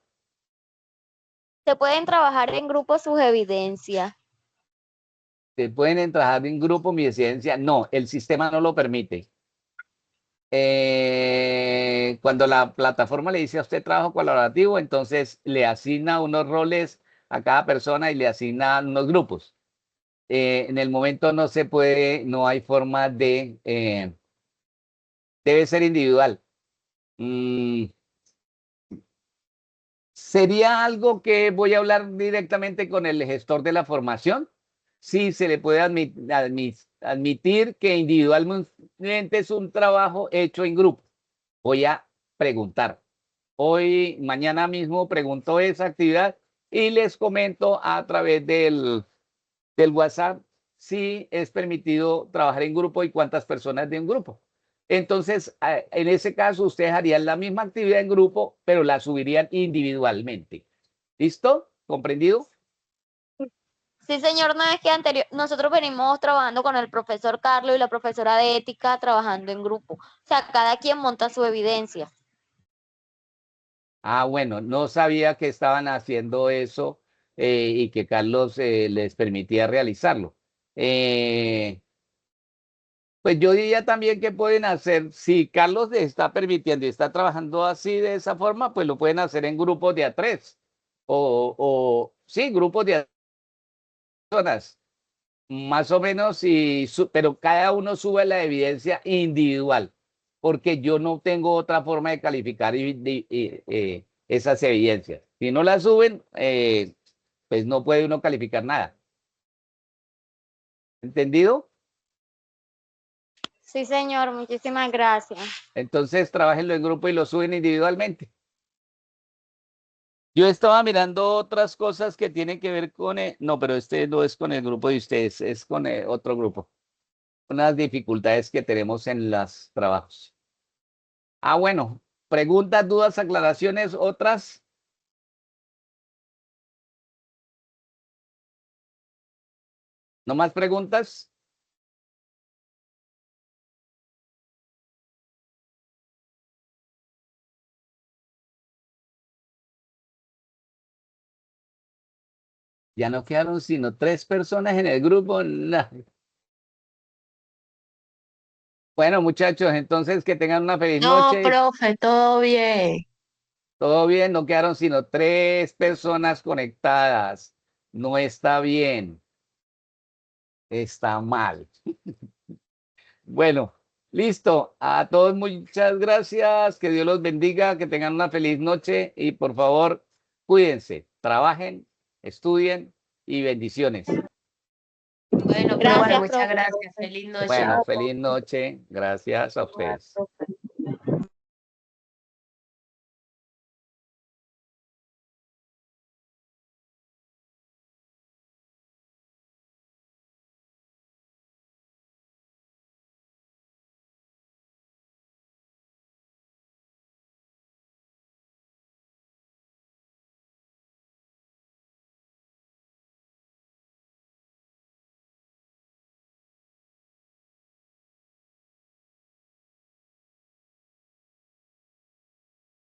¿Se pueden trabajar en grupo sus evidencias? ¿se pueden trabajar en grupo mi residencia? No, el sistema no lo permite. Cuando la plataforma le dice a usted trabajo colaborativo, entonces le asigna unos roles a cada persona y le asigna unos grupos. En el momento no se puede, no hay forma de, debe ser individual. Mm, sería algo que voy a hablar directamente con el gestor de la formación. Sí, se le puede admitir que individualmente es un trabajo hecho en grupo. Voy a preguntar. Hoy, mañana mismo pregunto esa actividad y les comento a través del WhatsApp si es permitido trabajar en grupo y cuántas personas de un grupo. Entonces, en ese caso, ustedes harían la misma actividad en grupo, pero la subirían individualmente. ¿Listo? ¿Comprendido? Sí, señor, no es que nosotros venimos trabajando con el profesor Carlos y la profesora de ética trabajando en grupo. O sea, cada quien monta su evidencia. Ah, bueno, no sabía que estaban haciendo eso y que Carlos les permitía realizarlo. Pues yo diría también que pueden hacer, si Carlos les está permitiendo y está trabajando así de esa forma, pues lo pueden hacer en grupos de a tres o sí, grupos de a personas, más o menos, pero cada uno sube la evidencia individual, porque yo no tengo otra forma de calificar esas evidencias. Si no las suben, pues no puede uno calificar nada. ¿Entendido? Sí, señor, muchísimas gracias. Entonces, trabajenlo en grupo y lo suben individualmente. Yo estaba mirando otras cosas que tienen que ver con no, pero este no es con el grupo de ustedes, es con otro grupo. Unas dificultades que tenemos en los trabajos. Ah, bueno, preguntas, dudas, aclaraciones, otras. ¿No más preguntas? Ya no quedaron sino 3 personas en el grupo. No. Bueno, muchachos, entonces que tengan una feliz No, noche. profe, todo bien. Todo bien, no quedaron sino 3 personas conectadas. No está bien, está mal. Bueno, listo. A todos muchas gracias. Que Dios los bendiga, que tengan una feliz noche y por favor, cuídense, trabajen, estudien y bendiciones. Bueno, profe, Gracias, muchas profe. gracias. Feliz noche. Bueno, feliz noche. Gracias a ustedes.